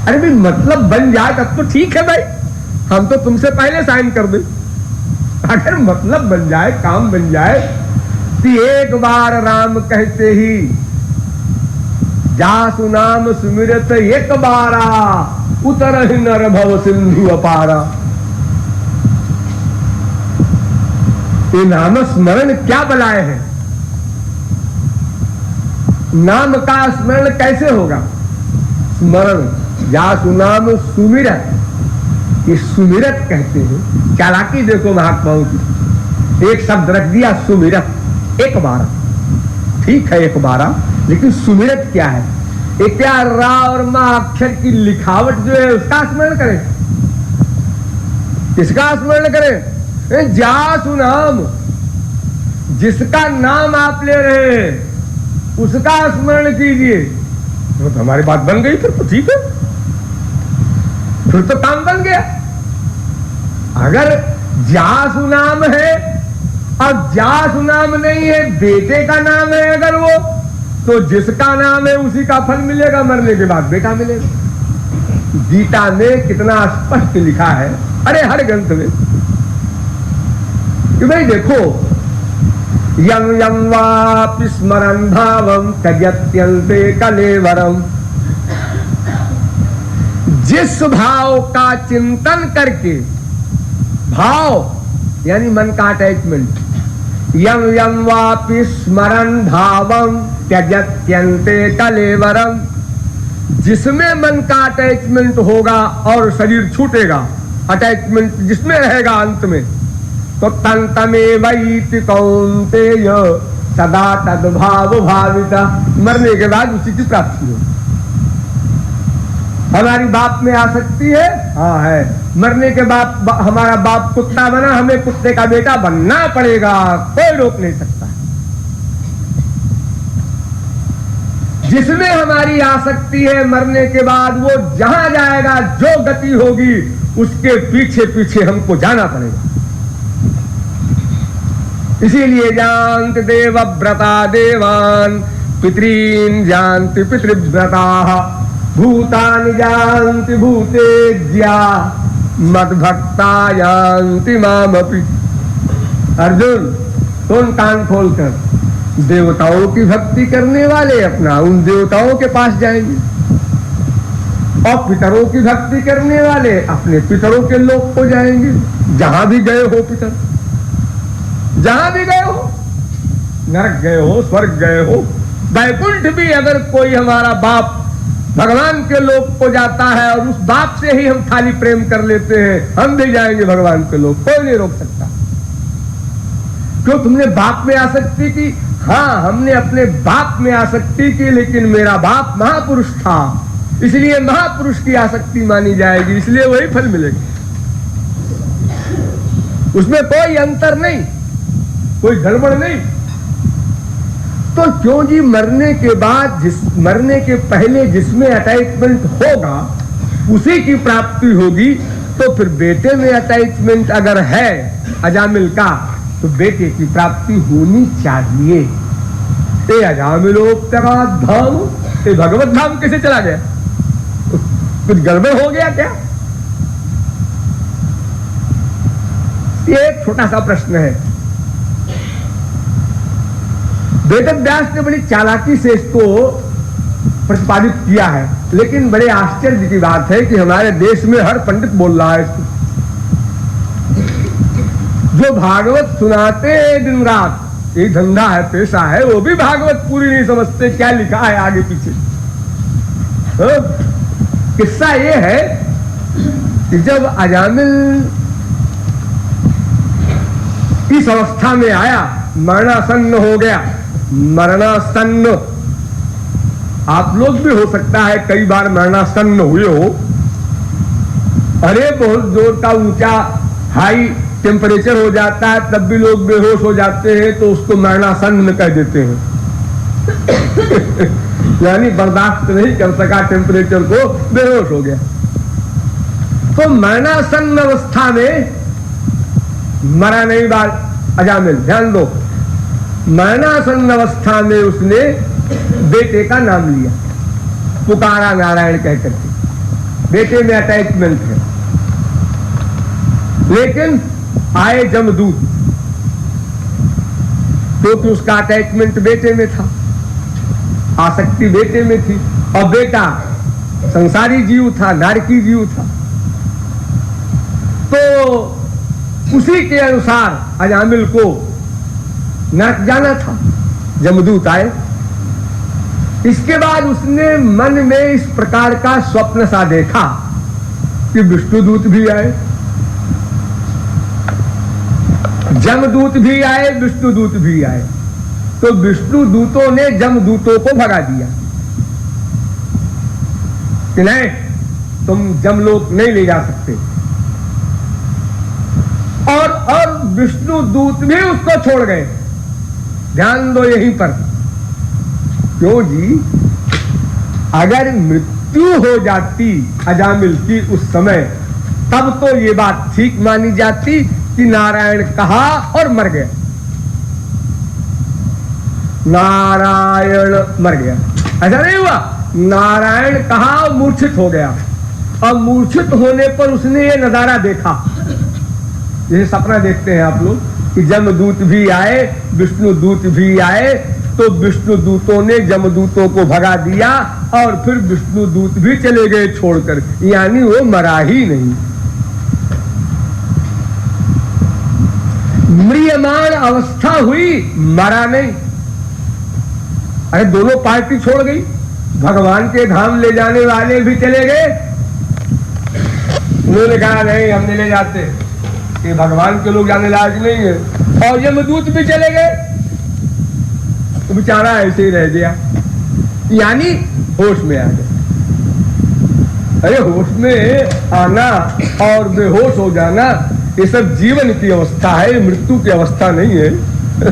अरे भाई मतलब बन जाए तब तो ठीक है भाई, हम तो तुमसे पहले साइन कर दे। अगर मतलब बन जाए, काम बन जाए, तो एक बार राम कहते ही जासु नाम सुमिरत एक बारा उतर ही नर भव सिंधु अपारा। ये नाम स्मरण क्या बलाए है? नाम का स्मरण कैसे होगा? स्मरण जासु नाम सुमिरत, ये सुमिरत कहते हैं। चालाकी देखो महात्माओं की, एक शब्द रख दिया सुमिरत, एक बारा, ठीक है एक बारा, लेकिन सुमिरत क्या है? एक क्या रा और मां अक्षर की लिखावट जो है उसका स्मरण करें, किसका स्मरण करें? जासु नाम, जिसका नाम आप ले रहे हैं उसका स्मरण कीजिए। तो हमारी बात बन गई, फिर तो ठीक है, फिर तो काम बन गया। अगर जासु नाम है और जासु नाम नहीं है, बेटे का नाम है अगर वो, तो जिसका नाम है उसी का फल मिलेगा, मरने के बाद बेटा मिलेगा। गीता में कितना स्पष्ट लिखा है, अरे हर ग्रंथ में, कि भाई देखो यम यम वापि स्मरन् भावं त्यजत्यन्ते कलेवरम, जिस भाव का चिंतन करके, भाव यानी मन का अटैचमेंट, यम यम वापि स्मरन् भावं त्यजत्यन्ते कलेवरम, जिसमें मन का अटैचमेंट होगा और शरीर छूटेगा, अटैचमेंट जिसमें रहेगा अंत में, तो तंतमेवैति कौन्तेय सदा तद्भाव भाविता, मरने के बाद उसी की प्राप्ति हो। हमारी बाप में आसक्ति है, हाँ है, मरने के बाद हमारा बाप कुत्ता बना, हमें कुत्ते का बेटा बनना पड़ेगा, कोई रोक नहीं सकता। जिसमें हमारी आसक्ति है, मरने के बाद वो जहां जाएगा, जो गति होगी उसके पीछे पीछे हमको जाना पड़ेगा। इसीलिए जानति देवव्रता देवान, पितरीन जानति पितृव्रता, भूतानि जानति भूतेज्या, मद्भक्ता जानति मामपि। अर्जुन सुन कान खोलकर, देवताओं की भक्ति करने वाले अपना उन देवताओं के पास जाएंगे, और पितरों की भक्ति करने वाले अपने पितरों के लोक को जाएंगे। जहां भी गए हो पितर, जहां भी गए हो, नरक गए हो, स्वर्ग गए हो, वैकुंठ भी अगर कोई हमारा बाप भगवान के लोक को जाता है और उस बाप से ही हम खाली प्रेम कर लेते हैं, हम भी जाएंगे भगवान के लोक, कोई नहीं रोक सकता। क्यों? तुमने बाप में आसक्ति की? हाँ, हमने अपने बाप में आसक्ति की, लेकिन मेरा बाप महापुरुष था, इसलिए महापुरुष की आसक्ति मानी जाएगी, इसलिए वही फल मिलेगा। उसमें कोई अंतर नहीं, कोई गड़बड़ नहीं। तो क्यों जी, मरने के बाद मरने के पहले जिसमें अटैचमेंट होगा उसी की प्राप्ति होगी। तो फिर बेटे में अटैचमेंट अगर है अजामिल का, तो बेटे की प्राप्ति होनी चाहिए। ये अजामिलोपतरात धाम, ये भगवत धाम कैसे चला गया? कुछ गड़बड़ हो गया क्या? ये एक छोटा सा प्रश्न है। वेदव्यास ने बड़ी चालाकी से इसको प्रतिपादित किया है, लेकिन बड़े आश्चर्य की बात है कि हमारे देश में हर पंडित बोल रहा है इसको। जो भागवत सुनाते हैं दिन रात, ये धंधा है, पेशा है, वो भी भागवत पूरी नहीं समझते, क्या लिखा है आगे पीछे। किस्सा ये है कि जब अजामिल इस अवस्था में आया, मरणासन्न हो गया, मरणासन्न, आप लोग भी हो सकता है कई बार मरणासन्न हुए हो। अरे बहुत जोर का ऊंचा हाई टेम्परेचर हो जाता है, तब भी लोग बेहोश हो जाते हैं, तो उसको मरणासन्न कह देते हैं। यानी बर्दाश्त नहीं कर सका टेम्परेचर को, बेहोश हो गया। तो मरणासन्न अवस्था में मरा नहीं बाल अजामिल, ध्यान दो, मरणासन्न अवस्था में उसने बेटे का नाम लिया, पुकारा नारायण कह करके। बेटे में अटैचमेंट है, लेकिन आए जमदूत, क्योंकि उसका अटैचमेंट बेटे में था, आसक्ति बेटे में थी, और बेटा संसारी जीव था, नारकी जीव था। तो उसी के अनुसार अजामिल को नरक जाना था। जमदूत आए, इसके बाद उसने मन में इस प्रकार का स्वप्न सा देखा कि विष्णुदूत भी आए, जमदूत भी आए, विष्णुदूत भी आए। तो विष्णुदूतों ने जमदूतों को भगा दिया कि नहीं, तुम जमलोक नहीं ले जा सकते, और विष्णुदूत भी उसको छोड़ गए। ध्यान दो यहीं पर, क्यों जी, अगर मृत्यु हो जाती अजामिल की उस समय, तब तो ये बात ठीक मानी जाती कि नारायण कहा और मर गया, नारायण मर गया। ऐसा नहीं हुआ, नारायण कहा और मूर्छित हो गया, और मूर्छित होने पर उसने ये नजारा देखा, जैसे सपना देखते हैं आप लोग कि जमदूत भी आए, विष्णुदूत भी आए। तो विष्णुदूतों ने जमदूतों को भगा दिया, और फिर विष्णुदूत भी चले गए छोड़कर, यानी वो मरा ही नहीं। म्रियमाण अवस्था हुई, मरा नहीं। अरे दोनों पार्टी छोड़ गई, भगवान के धाम ले जाने वाले भी चले गए, उन्होंने कहा नहीं हम नहीं ले जाते, ये भगवान के लोग जाने लायक नहीं है, और यमदूत भी चले गए। तो बेचारा ऐसे ही रह गया, यानी होश में आ गया। अरे होश में आना और बेहोश हो जाना ये सब जीवन की अवस्था है, मृत्यु की अवस्था नहीं है।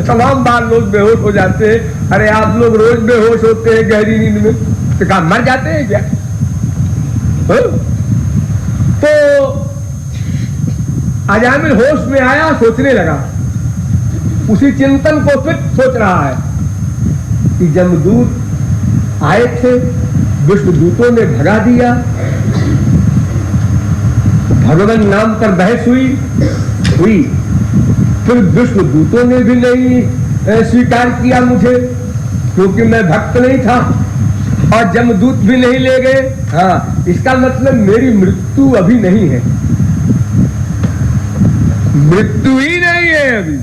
तमाम बार लोग बेहोश हो जाते हैं। अरे आप लोग रोज बेहोश होते हैं गहरी नींद में, तो क्या मर जाते हैं क्या? तो अजामिल होश में आया, सोचने लगा, उसी चिंतन को फिर सोच रहा है कि जमदूत आए थे, विष्णुदूतों ने भगा दिया, भगवान नाम पर बहस हुई, फिर विष्णुदूतों ने भी नहीं स्वीकार किया मुझे, क्योंकि मैं भक्त नहीं था, और जमदूत भी नहीं ले गए। हाँ, इसका मतलब मेरी मृत्यु अभी नहीं है, मृत्यु ही नहीं है अभी।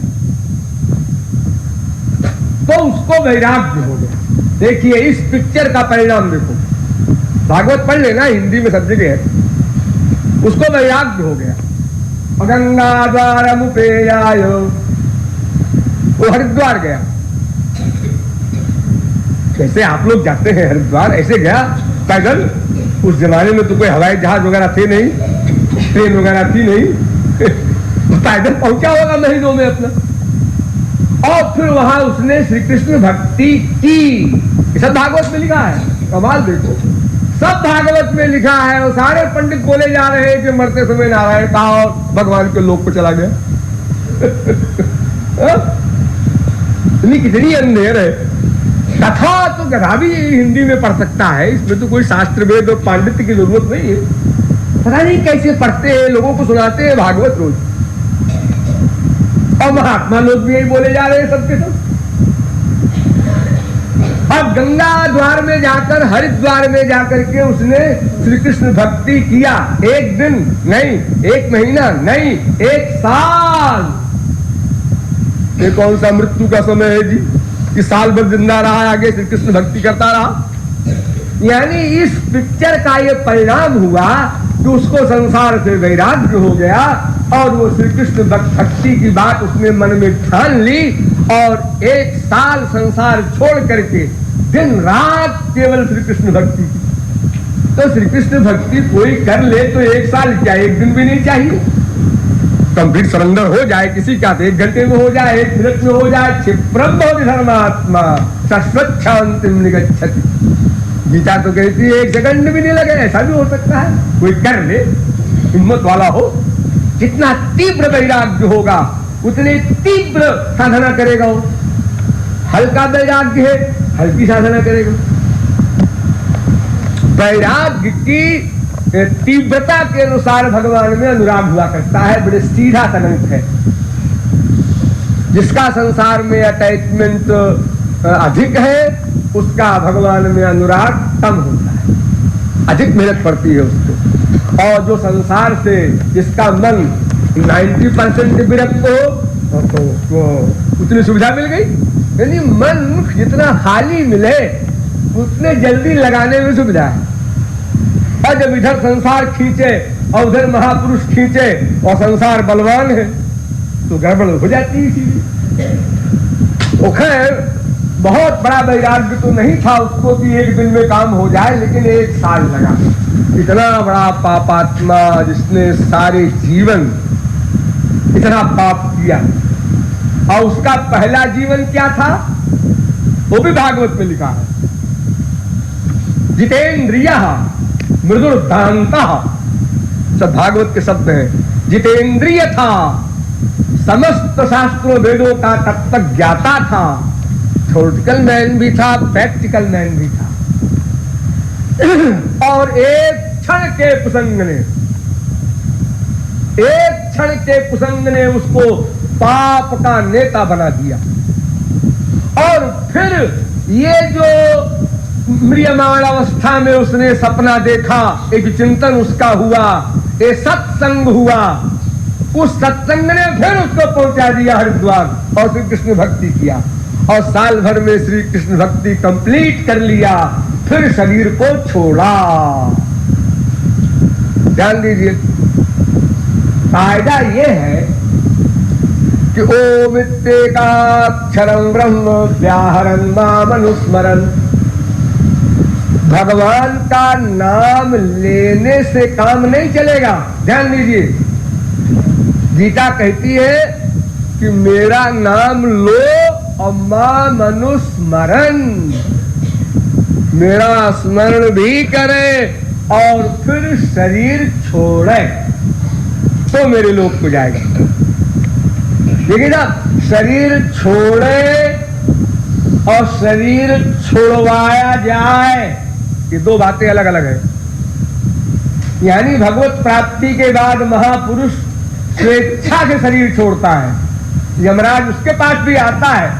तो उसको वैराग्य हो गया। देखिए इस पिक्चर का परिणाम देखो, भागवत पढ़ लेना, हिंदी में सब जगह है। उसको वैराग्य हो गया। गंगा द्वार मुपेयायो, वो हरिद्वार गया। कैसे आप लोग जाते हैं हरिद्वार? ऐसे गया पैदल। उस जमाने में तो कोई हवाई जहाज वगैरह थे नहीं, ट्रेन वगैरह थी नहीं, पैदल पहुंचा होगा महीनों में अपना। और फिर वहां उसने श्री कृष्ण भक्ति की। सब भागवत में लिखा है, कमाल देखो, सब भागवत में लिखा है। और सारे पंडित बोले जा रहे हैं कि मरते समय नारायण कहा और भगवान के लोक को चला गया। कितनी अंधेर है। कथा तो गधा भी हिंदी में पढ़ सकता है, इसमें तो कोई शास्त्र वेद और पांडित्य की जरूरत नहीं है। पता नहीं कैसे पढ़ते हैं, लोगों को सुनाते हैं भागवत रोज। और महात्मा लोग भी यही बोले जा रहे हैं सबके सब। अब गंगा द्वार में जाकर, हरिद्वार में जाकर के उसने श्री कृष्ण भक्ति किया। एक दिन नहीं, एक महीना नहीं, एक साल। ये कौन सा मृत्यु का समय है जी कि साल भर जिंदा रहा, आगे श्री कृष्ण भक्ति करता रहा। यानी इस पिक्चर का ये परिणाम हुआ कि उसको संसार से वैराग्य हो गया और वो श्री कृष्ण भक्ति की बात उसने मन में ठान ली और एक साल संसार छोड़ करके दिन रात केवल श्री कृष्ण भक्ति की। तो श्री कृष्ण भक्ति कोई कर ले तो एक साल क्या, एक दिन भी नहीं चाहिए। कंप्लीट सरेंडर हो जाए किसी का तो 1 घंटे में हो जाए, 1 मिनट में हो जाए। क्षिप्रम भवति धर्मात्मा शाश्वत शांतिम निगच्छति। गीता तो कहती है 1 सेकंड भी नहीं लगे। ऐसा भी हो सकता है, कोई कर ले, हिम्मत वाला हो। जितना तीव्र वैराग्य होगा उतनी तीव्र साधना करेगा वो। हल्का वैराग्य है, हल्की साधना करेगा। वैराग्य की तीव्रता के अनुसार भगवान में अनुराग हुआ करता है। बड़े सीधा तनक है। जिसका संसार में अटैचमेंट अधिक है उसका भगवान में अनुराग कम होता है, अधिक मेहनत पड़ती है उसको। और जो संसार से जिसका मन 90% विरक्त हो तो उतनी सुविधा मिल गई। यानी मन जितना खाली मिले उतने जल्दी लगाने में सुविधा है। और जब इधर संसार खींचे और उधर महापुरुष खींचे और संसार बलवान है तो गड़बड़ हो जाती है इसीलिए। तो खैर बहुत बड़ा वैराग्य तो नहीं था उसको कि 1 दिन में काम हो जाए, लेकिन 1 साल लगा। इतना बड़ा पापात्मा जिसने सारे जीवन इतना पाप किया। और उसका पहला जीवन क्या था वो भी भागवत में लिखा है। जितेंद्रियः मृदुर्दान्तः, सब भागवत के शब्द हैं। जितेंद्रिय था, समस्त शास्त्रों वेदों का तब तक ज्ञाता था। थ्योरेटिकल मैन भी था, प्रैक्टिकल मैन भी था। और एक क्षण के कुसंग ने उसको पाप का नेता बना दिया। और फिर ये जो म्रियमाण अवस्था में उसने सपना देखा, एक चिंतन उसका हुआ, एक सत्संग हुआ, उस सत्संग ने फिर उसको पहुंचा दिया हरिद्वार और श्री कृष्ण भक्ति किया। और साल भर में श्री कृष्ण भक्ति कंप्लीट कर लिया, फिर शरीर को छोड़ा। ध्यान दीजिए, फायदा ये है कि ओम इत्येकाक्षरं ब्रह्म व्याहरन् मामनुस्मरन्। भगवान का नाम लेने से काम नहीं चलेगा। ध्यान दीजिए, गीता कहती है कि मेरा नाम लो और मामनुस्मरन्, मेरा स्मरण भी करे और फिर शरीर छोड़े तो मेरे लोक को जाएगा। देखिए ना, शरीर छोड़े और शरीर छोड़वाया जाए, ये दो बातें अलग अलग है। यानी भगवत प्राप्ति के बाद महापुरुष स्वेच्छा से शरीर छोड़ता है, यमराज उसके पास भी आता है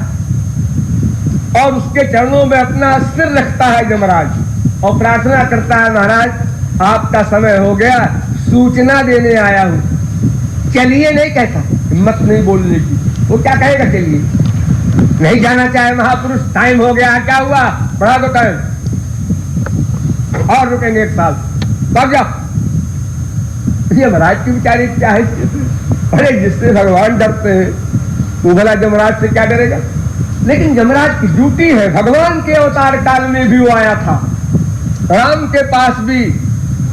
और उसके चरणों में अपना सिर रखता है यमराज और प्रार्थना करता है, महाराज आपका समय हो गया, सूचना देने आया हूं, चलिए नहीं कहता, हिम्मत नहीं बोलने की। वो क्या कहेगा चलिए? नहीं जाना चाहे महापुरुष, टाइम हो गया, क्या हुआ, बढ़ा दो टाइम और रुकेंगे 1 साल, भाग जाओ। यमराज की बेचारे क्या है, अरे जिससे भगवान डरते हैं वो भला यमराज से क्या डरेगा? लेकिन यमराज की ड्यूटी है। भगवान के अवतार काल में भी वो आया था, राम के पास भी,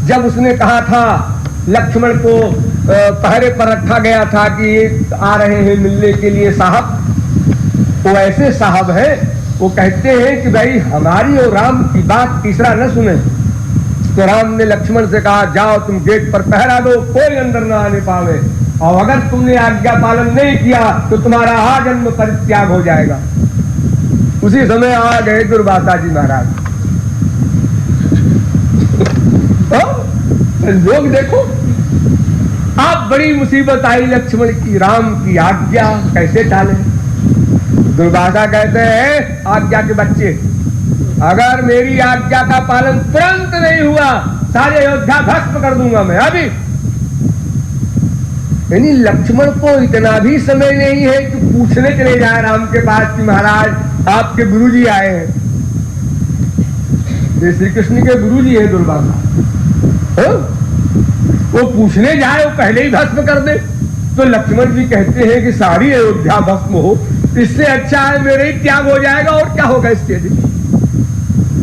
जब उसने कहा था लक्ष्मण को पहरे पर रखा गया था कि ये आ रहे हैं मिलने के लिए साहब, वो ऐसे साहब है, वो कहते हैं कि भाई हमारी और राम की बात तीसरा न सुने। तो राम ने लक्ष्मण से कहा जाओ तुम गेट पर पहरा दो, कोई अंदर न आने पावे, और अगर तुमने आज्ञा पालन नहीं किया तो तुम्हारा आजन्म परित्याग हो जाएगा। उसी समय आ गए दुर्वासा जी महाराज। लोग देखो, आप बड़ी मुसीबत आई लक्ष्मण की, राम की आज्ञा कैसे टाले? दुर्वासा कहते हैं आज्ञा के बच्चे, अगर मेरी आज्ञा का पालन तुरंत नहीं हुआ सारे अयोध्या भस्म कर दूंगा मैं अभी। यानी लक्ष्मण को इतना भी समय नहीं है कि पूछने चले जाए राम के पास कि महाराज आपके गुरुजी आए हैं। ये श्री कृष्ण के गुरुजी है दुर्वासा, वो पूछने जाए वो पहले ही भस्म कर दे। तो लक्ष्मण जी कहते हैं कि सारी अयोध्या भस्म हो, इससे अच्छा है मेरे ही त्याग हो जाएगा, और क्या होगा इसके लिए।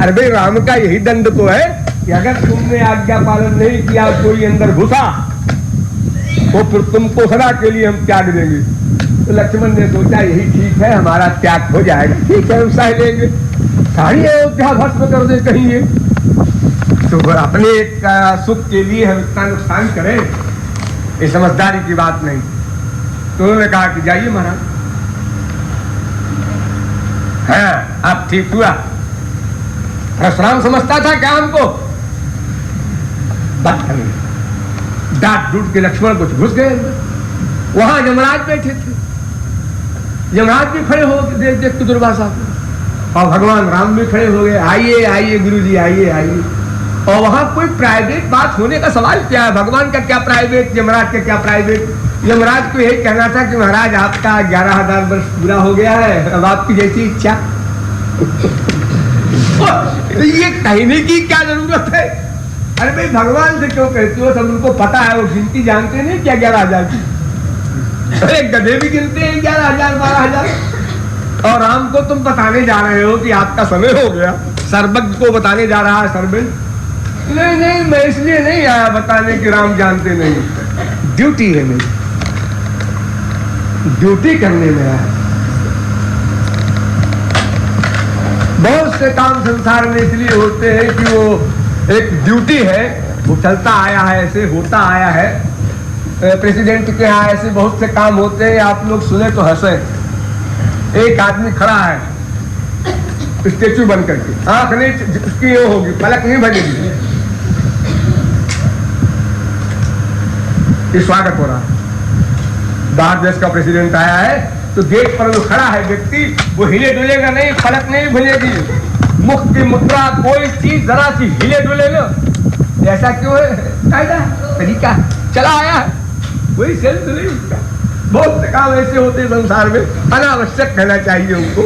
अरे भाई राम का यही दंड तो है कि अगर तुमने आज्ञा पालन नहीं किया, कोई अंदर घुसा, तो फिर तुमको सदा के लिए हम त्याग देंगे। तो लक्ष्मण ने सोचा यही ठीक है, हमारा त्याग हो जाएगा, ठीक है हम सह लेंगे, सारी अयोध्या भस्म कर दे कहीं ये, तो अपने एक सुख के लिए हम इतना नुकसान करें, ये समझदारी की बात नहीं। तो उन्होंने कहा कि जाइए महाराज। हाँ अब ठीक हुआ। परशुराम समझता था क्या हमको? डांट डूट के लक्ष्मण कुछ घुस गए। वहां यमराज बैठे थे, यमराज भी खड़े हो देख दुर्वासा, और भगवान राम भी खड़े हो गए, आइए आइए गुरुजी आइए आइए। और वहां कोई प्राइवेट बात होने का सवाल क्या है? भगवान का क्या प्राइवेट, यमराज का क्या प्राइवेट? यमराज को यही कहना था कि महाराज आपका 11,000 वर्ष पूरा हो गया है, अब आपकी जैसी इच्छा। ये कहने की क्या जरूरत है? अरे भाई भगवान से क्यों कहते हो? सब उनको पता है, वो गिनती जानते नहीं क्या 11,000 की? अरे गधे भी गिनते हैं 11,000 12,000। और राम को तुम बताने जा रहे हो कि आपका समय हो गया, सर्वज्ञ को बताने जा रहा है सर्वज्ञ। नहीं नहीं, मैं इसलिए नहीं आया बताने कि राम जानते नहीं, ड्यूटी है मेरी, ड्यूटी करने में आया। बहुत से काम संसार में इसलिए होते हैं कि वो एक ड्यूटी है, वो चलता आया है, ऐसे होता आया है। प्रेसिडेंट के यहाँ ऐसे बहुत से काम होते हैं, आप लोग सुने तो हंसे। एक आदमी खड़ा है स्टेचू बन करके, आंख नहीं उसकी वो होगी, पलक नहीं बनेगी, स्वागत हो रहा है। बाहर देश का प्रेसिडेंट आया है तो गेट पर जो खड़ा है व्यक्ति, वो हिले डुलेगा नहीं, पलक नहीं भुलेगी, मुख की मुद्रा कोई चीज जरा सी हिले डुले ना। ऐसा क्यों है? कायदा तरीका चला आया है, वही सेंस नहीं उसका। बहुत से काम ऐसे होते हैं संसार में, अनावश्यक कहना चाहिए उनको,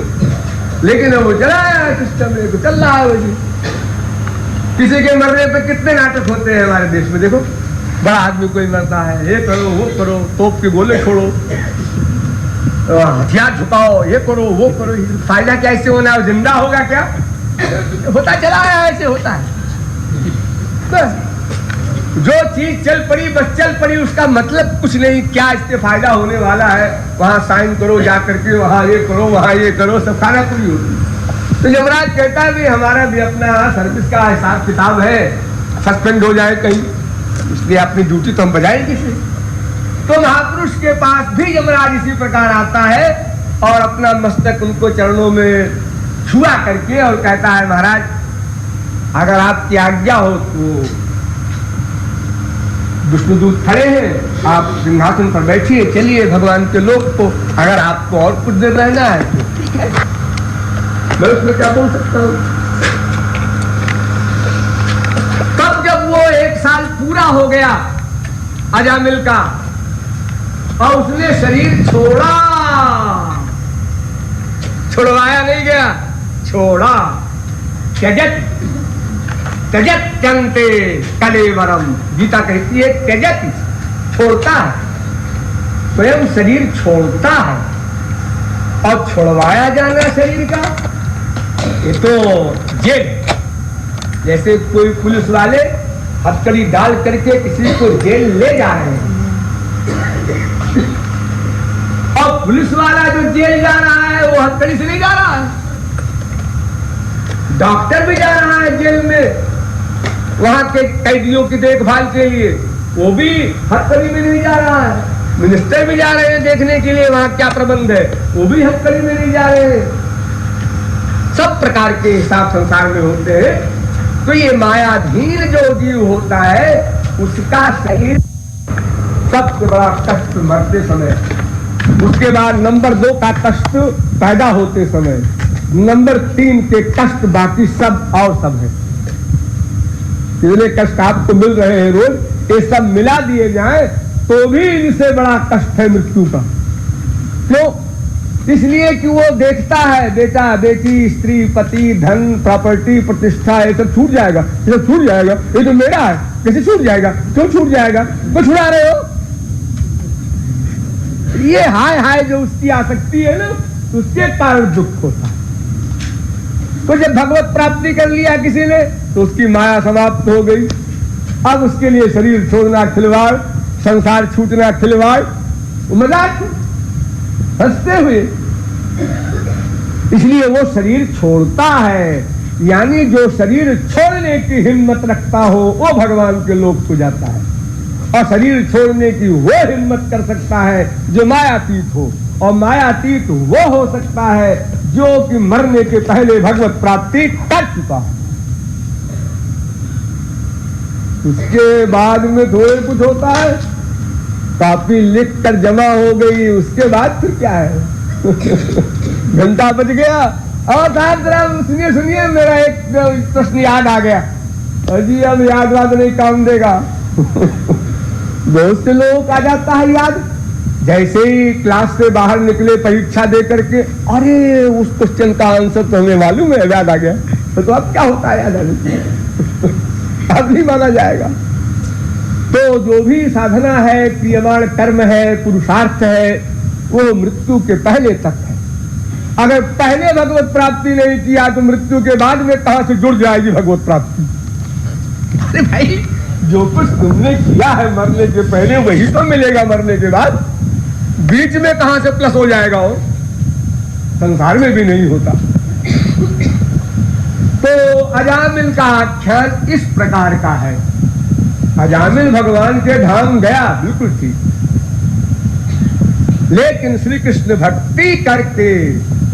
लेकिन वो चला आया है सिस्टम में, चल रहा है वही। किसी के मरने पे कितने नाटक होते हैं हमारे देश में, देखो बड़ा आदमी कोई मरता है, ये करो वो करो, तोप के गोले छोड़ो, हथियार झुकाओ, ये करो वो करो, फायदा क्या इससे होना है? जिंदा होगा क्या? होता चला है, ऐसे होता है बस। जो चीज चल पड़ी बस चल पड़ी, उसका मतलब कुछ नहीं, क्या इससे फायदा होने वाला है? वहां साइन करो जा करके, वहां ये करो वहां ये करो, सब खाना पूरी होती। तो यमराज कहता है भी हमारा भी अपना सर्विस का हिसाब किताब है, सस्पेंड हो जाए कहीं, इसलिए अपनी ड्यूटी तो हम बजाएं किसे। तो महापुरुष के पास भी यमराज इसी प्रकार आता है और अपना मस्तक उनको चरणों में छुआ करके और कहता है महाराज अगर आपकी आज्ञा हो तो विष्णुदूत खड़े हैं, आप सिंहासन पर बैठिए, चलिए भगवान के लोक को, अगर आपको और कुछ देर रहना है तो ठीक है, मैं उसमें क्या बोल सकता हूं। तब जब वो 1 साल पूरा हो गया अजामिल का और उसने शरीर छोड़ा, छुड़वाया नहीं गया, छोड़ा, त्यजत त्यजत्यन्ते कलेवरम, गीता कहती है त्यजत छोड़ता है, स्वयं शरीर छोड़ता है। और छुड़वाया जाना शरीर का, ये तो जेल, जैसे कोई पुलिस वाले हथकड़ी डाल करके किसी को जेल ले जा रहे हैं, और पुलिस वाला जो जेल जा रहा है वो हथकड़ी से नहीं जा रहा है, डॉक्टर भी जा रहा है जेल में वहां के कैदियों की देखभाल के लिए, वो भी हथकड़ी में नहीं जा रहा है। मिनिस्टर भी जा रहे हैं देखने के लिए वहां क्या प्रबंध है, वो भी हथकड़ी में नहीं जा रहे हैं। सब प्रकार के हिसाब संसार में होते हैं। तो ये मायाधीन जो जीव होता है उसका शरीर सबसे बड़ा कष्ट मरते समय, उसके बाद नंबर 2 का कष्ट पैदा होते समय, नंबर 3 के कष्ट बाकी सब और सब है। जितने कष्ट आपको मिल रहे हैं रोज, ये सब मिला दिए जाए तो भी इनसे बड़ा कष्ट है मृत्यु का। क्यों? इसलिए कि वो देखता है बेटा बेटी स्त्री पति धन प्रॉपर्टी प्रतिष्ठा ये सब छूट जाएगा, ये सब छूट जाएगा, ये तो मेरा है, कैसे छूट जाएगा? क्यों छूट जाएगा? क्यों छुड़ा रहे हो? ये हाय हाय जो उसकी आसक्ति है ना, उसके कारण दुख होता है। तो जब भगवत प्राप्ति कर लिया किसी ने तो उसकी माया समाप्त हो गई। अब उसके लिए शरीर छोड़ना खिलवाड़, संसार छूटना खिलवाड़, मजाक हंसते हुए। इसलिए वो शरीर छोड़ता है, यानी जो शरीर छोड़ने की हिम्मत रखता हो वो भगवान के लोक को जाता है, और शरीर छोड़ने की वो हिम्मत कर सकता है जो मायातीत हो, और मायातीत वो हो सकता है जो कि मरने के पहले भगवत प्राप्ति कर चुका है। उसके बाद में थोड़े कुछ होता है, कापी लिख कर जमा हो गई, उसके बाद फिर क्या है? घंटा बज गया और साहब जरा सुनिए सुनिए, मेरा एक प्रश्न याद आ गया। अजी अब याद वाद नहीं काम देगा। बहुत से लोगों को आ जाता है याद, जैसे ही क्लास से बाहर निकले परीक्षा दे करके, अरे उस क्वेश्चन का आंसर तो हमें मालूम है, याद आ गया। तो अब क्या होता है याद आने? अब नहीं माना जाएगा। तो जो भी साधना है, क्रियमाण कर्म है, पुरुषार्थ है, वो मृत्यु के पहले तक है। अगर पहले भगवत प्राप्ति नहीं किया तो मृत्यु के बाद में कहां से जुड़ जाएगी भगवत प्राप्ति? अरे भाई जो कुछ तुमने किया है मरने के पहले वही तो मिलेगा मरने के बाद, बीच में कहां से प्लस हो जाएगा? और संसार में भी नहीं होता। तो अजामिल का आख्यान इस प्रकार का है। अजामिल भगवान के धाम गया, बिल्कुल ठीक, लेकिन श्री कृष्ण भक्ति करके,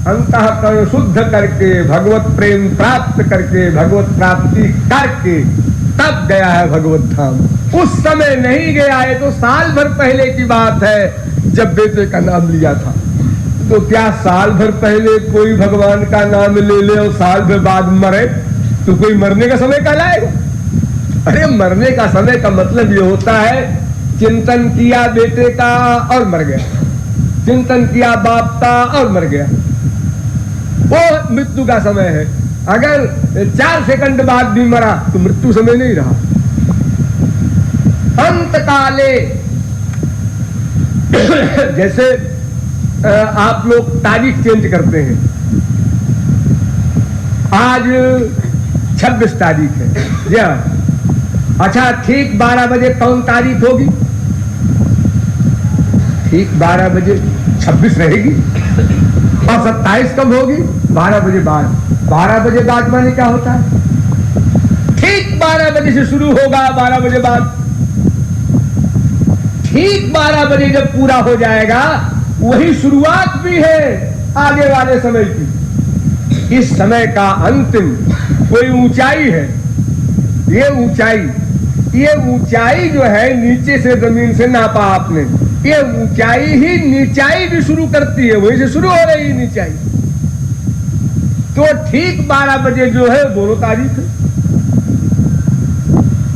अंतःकरण शुद्ध करके, भगवत प्रेम प्राप्त करके, भगवत प्राप्ति करके तब गया है भगवत धाम। उस समय नहीं गया है, तो साल भर पहले की बात है जब बेटे का नाम लिया था। तो क्या साल भर पहले कोई भगवान का नाम ले ले और साल भर बाद मरे तो कोई मरने का समय कहलाएगा? अरे मरने का समय का मतलब ये होता है चिंतन किया बेटे का और मर गया, चिंतन किया बाप का और मर गया, वो मृत्यु का समय है। अगर 4 सेकंड बाद भी मरा तो मृत्यु समय नहीं रहा। अंत काले जैसे आप लोग तारीख चेंज करते हैं। आज 26 तारीख है जी हाँ। अच्छा, ठीक 12 बजे कौन तारीख होगी? ठीक 12 बजे 26 रहेगी। और 27 कब होगी? 12 बजे बाद। 12 बजे बाद माने क्या होता है? ठीक 12 बजे से शुरू होगा 12 बजे बाद। ठीक 12 बजे जब पूरा हो जाएगा, वही शुरुआत भी है आगे वाले समय की। इस समय का अंतिम कोई ऊंचाई है। ये ऊंचाई जो है नीचे से जमीन से नापा आपने, ये ऊंचाई ही नीचाई भी शुरू करती है, वहीं से शुरू हो रही नीचाई। तो ठीक 12 बजे जो है दोनों तारीख है।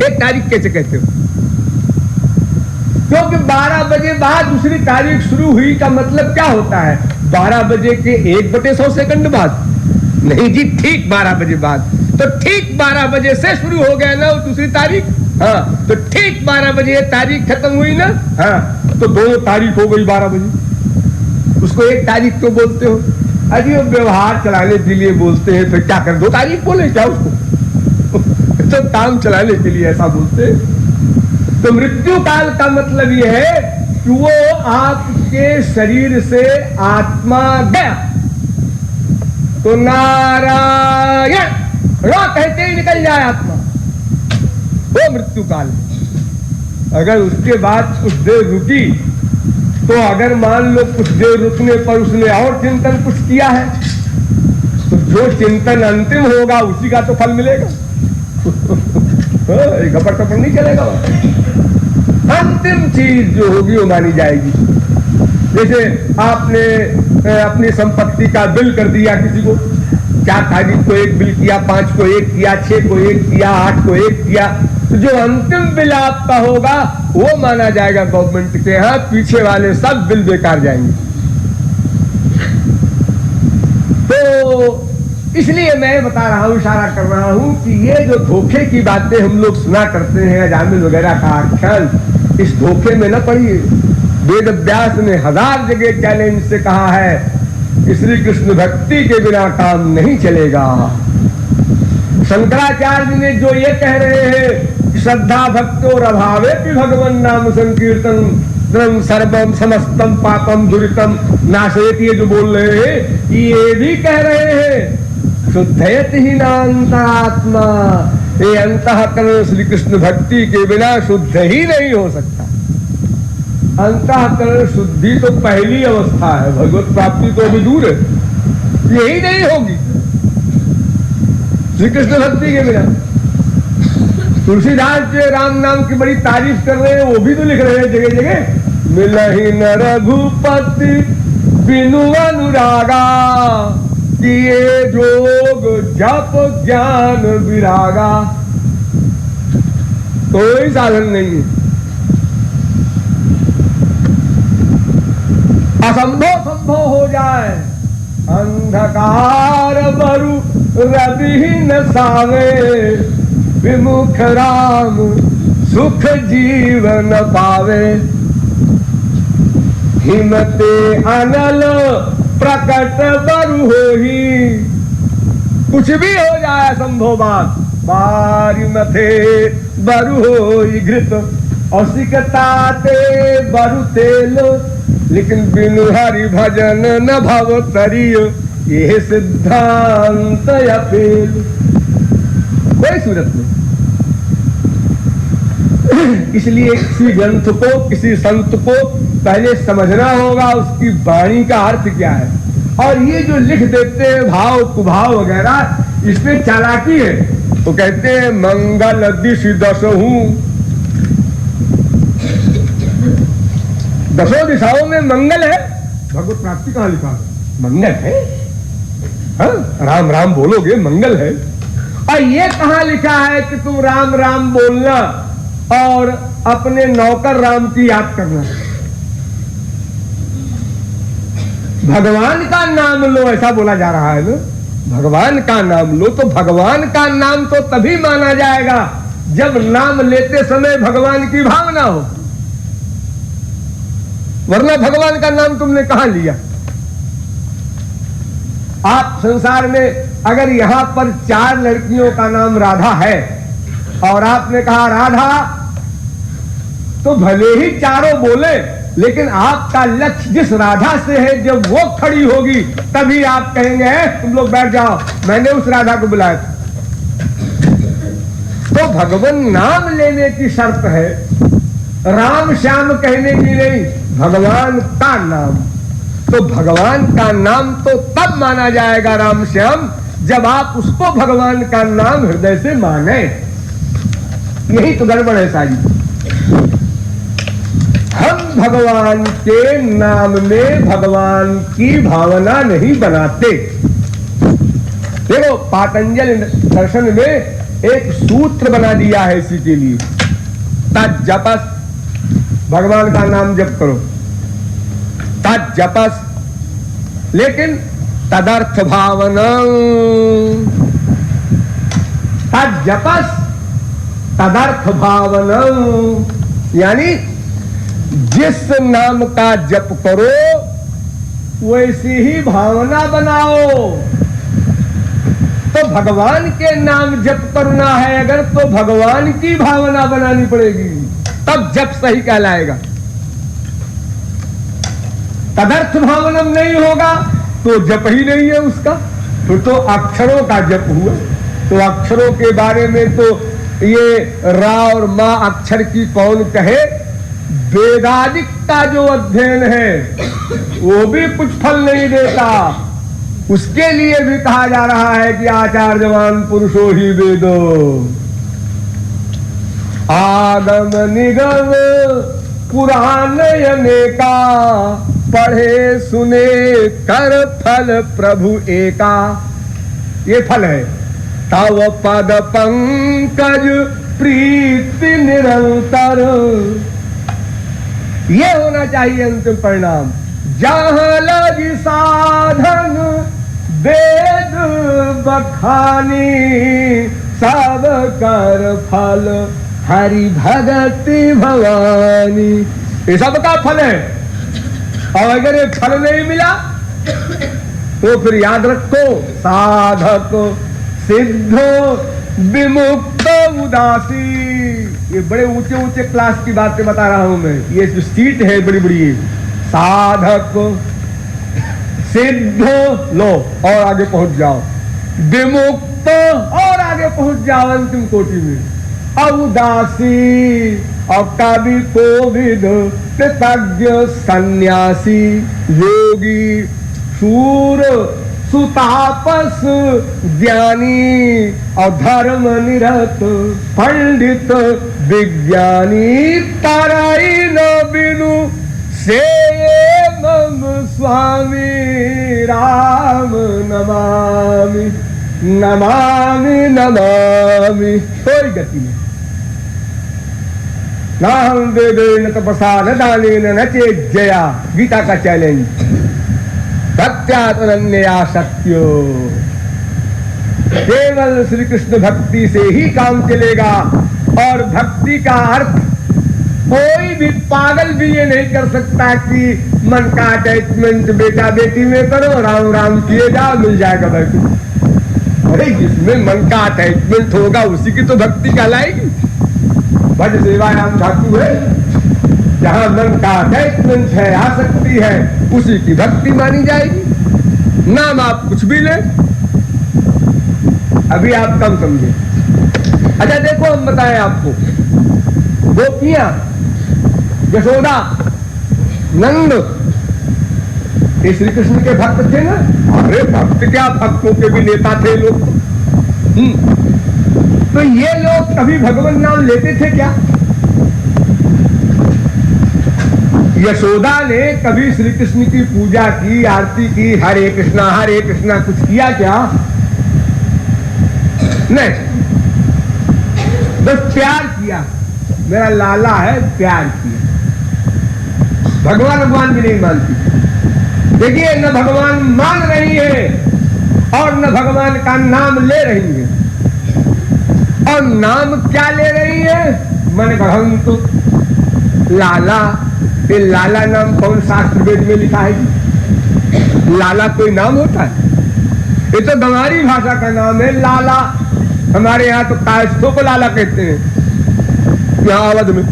एक तारीख कैसे कहते हो? क्योंकि 12 बजे बाद दूसरी तारीख शुरू हुई का मतलब क्या होता है? 12 बजे के 1/100 सेकंड बाद? नहीं जी, ठीक 12 बजे बाद। तो ठीक 12 बजे से शुरू हो गया ना दूसरी तारीख। हाँ, तो ठीक 12 बजे तारीख खत्म हुई ना। हाँ, तो दोनों तारीख हो गई 12 बजे। उसको एक तारीख क्यों बोलते हो? अजी वो व्यवहार चलाने के लिए बोलते हैं, फिर क्या कर 2 तारीख बोले क्या उसको? तो काम चलाने के लिए ऐसा बोलते हैं। तो मृत्यु काल का मतलब यह है कि वो आपके शरीर से आत्मा गया तो नारायण रा कहते ही निकल जाए आत्मा, वो मृत्यु काल। अगर उसके बाद कुछ देर रुकी तो अगर मान लो कुछ देर रुकने पर उसने और चिंतन कुछ किया है तो जो चिंतन अंतिम होगा उसी का तो फल मिलेगा। घपट नहीं चलेगा। अंतिम चीज जो होगी वो मानी जाएगी। जैसे आपने अपनी संपत्ति का बिल कर दिया किसी को, 4 तारीख को एक बिल किया, 5 को एक किया, 6 को एक किया, 8 को एक किया, तो जो अंतिम बिल आपका होगा वो माना जाएगा गवर्नमेंट के यहाँ। पीछे वाले सब बिल बेकार जाएंगे। तो इसलिए मैं बता रहा हूं, इशारा कर रहा हूं कि ये जो धोखे की बातें हम लोग सुना करते हैं, अजामिल वगैरह का आख्यान, इस धोखे में न पड़िए। वेद व्यास ने 1000 जगह चैलेंज से कहा है कि श्री कृष्ण भक्ति के बिना काम नहीं चलेगा। शंकराचार्य ने जो ये कह रहे हैं श्रद्धा भक्तोर अभावे भी भगवान नाम संकीर्तन सर्वम समस्तम पापम दुरितम नाशयति, ये जो बोल रहे हैं ये भी कह रहे हैं शुद्धयत ही नांतरात्मा, ये अंतःकरण श्री कृष्ण भक्ति के बिना शुद्ध ही नहीं हो सकता। अंतःकरण शुद्धि तो पहली अवस्था है, भगवत प्राप्ति तो अभी दूर है, यही नहीं होगी श्री कृष्ण भक्ति के बिना। तुलसीदास जो राम नाम की बड़ी तारीफ कर रहे हैं, वो भी तो लिख रहे हैं जगह जगह, मिलहि न रघुपति बिनु अनुरागा, किए जोग जप ज्ञान विरागा। कोई साधन नहीं है, असंभव संभव हो जाए। अंधकार बरु रवि न सावे, विमुख राम सुख जीवन पावे। हिमते अनल प्रकट बरु होही, कुछ भी हो जाए संभव बात, बारी मथे बरु होई घृत, और सिकताते बरु तेल, लेकिन बिनु हरि भजन न भव तरिय, ये सिद्धांत या फेल। कोई सूरत नहीं। इसलिए किसी ग्रंथ को, किसी संत को पहले समझना होगा उसकी वाणी का अर्थ क्या है। और ये जो लिख देते हैं भाव कुभाव वगैरह, इसमें चालाकी है। तो कहते हैं मंगल दिश दसहूं, 10 दिशाओं में मंगल है। भगवत प्राप्ति कहां लिखा है? मंगल है। हाँ, राम राम बोलोगे मंगल है। और ये कहां लिखा है कि तुम राम राम बोलना और अपने नौकर राम की याद करना? भगवान का नाम लो ऐसा बोला जा रहा है ना। भगवान का नाम लो, तो भगवान का नाम तो तभी माना जाएगा जब नाम लेते समय भगवान की भावना हो, वरना भगवान का नाम तुमने कहां लिया? आप संसार में अगर यहां पर 4 लड़कियों का नाम राधा है और आपने कहा राधा, तो भले ही चारों बोले, लेकिन आपका लक्ष्य जिस राधा से है, जब वो खड़ी होगी तभी आप कहेंगे तुम लोग बैठ जाओ, मैंने उस राधा को बुलाया था। तो भगवान नाम लेने की शर्त है, राम श्याम कहने की नहीं, भगवान का नाम। तो भगवान का नाम तो तब माना जाएगा राम श्याम, जब आप उसको भगवान का नाम हृदय से माने। यही तो गड़बड़ है सारी। हम भगवान के नाम में भगवान की भावना नहीं बनाते। देखो पातंजलि दर्शन में एक सूत्र बना दिया है इसी के लिए, तज्जपस, भगवान का नाम जप करो, तज्जपस, लेकिन तदर्थ भावना, तज्जपस तदर्थ भावना, यानी जिस नाम का जप करो वैसी ही भावना बनाओ। तो भगवान के नाम जप करना है अगर, तो भगवान की भावना बनानी पड़ेगी, तब जप सही कहलाएगा। तदर्थ भावनम नहीं होगा तो जप ही नहीं है उसका, तो अक्षरों का जप हुआ। तो अक्षरों के बारे में तो ये रा और मां अक्षर की कौन कहे, वेदादिक का जो अध्ययन है वो भी कुछ फल नहीं देता। उसके लिए भी कहा जा रहा है कि आचार्यवान पुरुषो ही वेदो, आगम निगम पुराण अनेका, पढ़े सुने कर फल प्रभु एका। ये फल है, तव पद पंकज प्रीति निरंतर, ये होना चाहिए अंतिम परिणाम। जहां लगी साधन वेद बखानी, सब कर फल हरि भगति भवानी। ये सब का फल है, और अगर ये फल नहीं मिला तो फिर याद रखो, साधक सिद्ध विमुक्त उदासी। ये बड़े ऊंचे ऊंचे क्लास की बातें बता रहा हूं मैं, ये जो सीट है बड़ी बड़ी, साधक सिद्ध, लो और आगे पहुंच जाओ, विमुक्त और आगे पहुंच जाओ अंतिम कोटि में, औदासी और कवि कोविद, कृतज्ञ सन्यासी, योगी शूर सुतापस ज्ञानी और धर्म निरत, पंडित विज्ञानी, ताराई न बिनु से मम स्वामी, राम नमामि नमामि नमामि। कोई गति नहीं, ना हम वेदे न तपसा न दाने न चेत जया, गीता का चैलेंज। भक्त्यात्मन्या शक्यो, केवल श्री कृष्ण भक्ति से ही काम चलेगा। और भक्ति का अर्थ कोई भी पागल भी ये नहीं कर सकता कि मन का अटैचमेंट बेटा बेटी में करो, राम राम किए जाओ, मिल जाएगा भक्ति। अरे जिसमें मन का अटैचमेंट होगा उसी की तो भक्ति कहलाएगी। भज सेवायाम धातु है, जहां मन का अटैचमेंट है, आसक्ति है, उसी की भक्ति मानी जाएगी। नाम आप कुछ भी ले, अभी आप कम समझे। अच्छा देखो, हम बताएं आपको, गोपियां, यशोदा, नंद, ये श्री कृष्ण के भक्त थे ना। अरे भक्त क्या, भक्तों के भी नेता थे लोग। तो ये लोग कभी भगवान नाम लेते थे क्या? यशोदा ने कभी श्री कृष्ण की पूजा की, आरती की, हरे कृष्णा कुछ किया क्या? नहीं, बस प्यार किया, मेरा लाला है, प्यार किया। भगवान भी नहीं मानती। देखिए, न भगवान मान रही है और न भगवान का नाम ले रही है। और नाम क्या ले रही है? मन भगवंतु लाला। ये लाला नाम कौन शास्त्र वेद में लिखा है? लाला कोई नाम होता है? ये तो गंवारी भाषा का नाम है लाला। हमारे यहाँ तो कायस्थों को लाला कहते हैं यहाँ अवध में,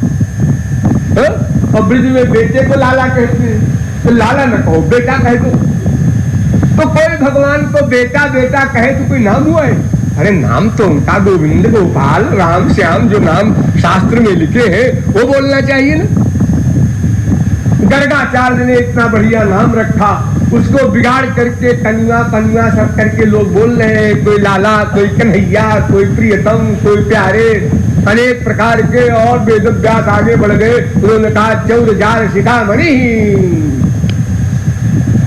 और ब्रिज में बेटे को लाला कहते हैं। तो लाला न कहो, बेटा कहे तो कोई भगवान को बेटा बेटा कहे तो कोई नाम हुआ है? अरे नाम तो उनका गोविंद, गोपाल, राम, श्याम, जो नाम शास्त्र में लिखे हैं वो बोलना चाहिए ना। गर्गाचार्य ने इतना बढ़िया नाम रखा, उसको बिगाड़ करके कन्या कन्या सब करके लोग बोल रहे हैं, कोई लाला, कोई कन्हैया, कोई प्रियतम, कोई प्यारे, अनेक प्रकार के। और वेद व्यास आगे बढ़ गए, उन्होंने कहा 14,000 शिखामणि,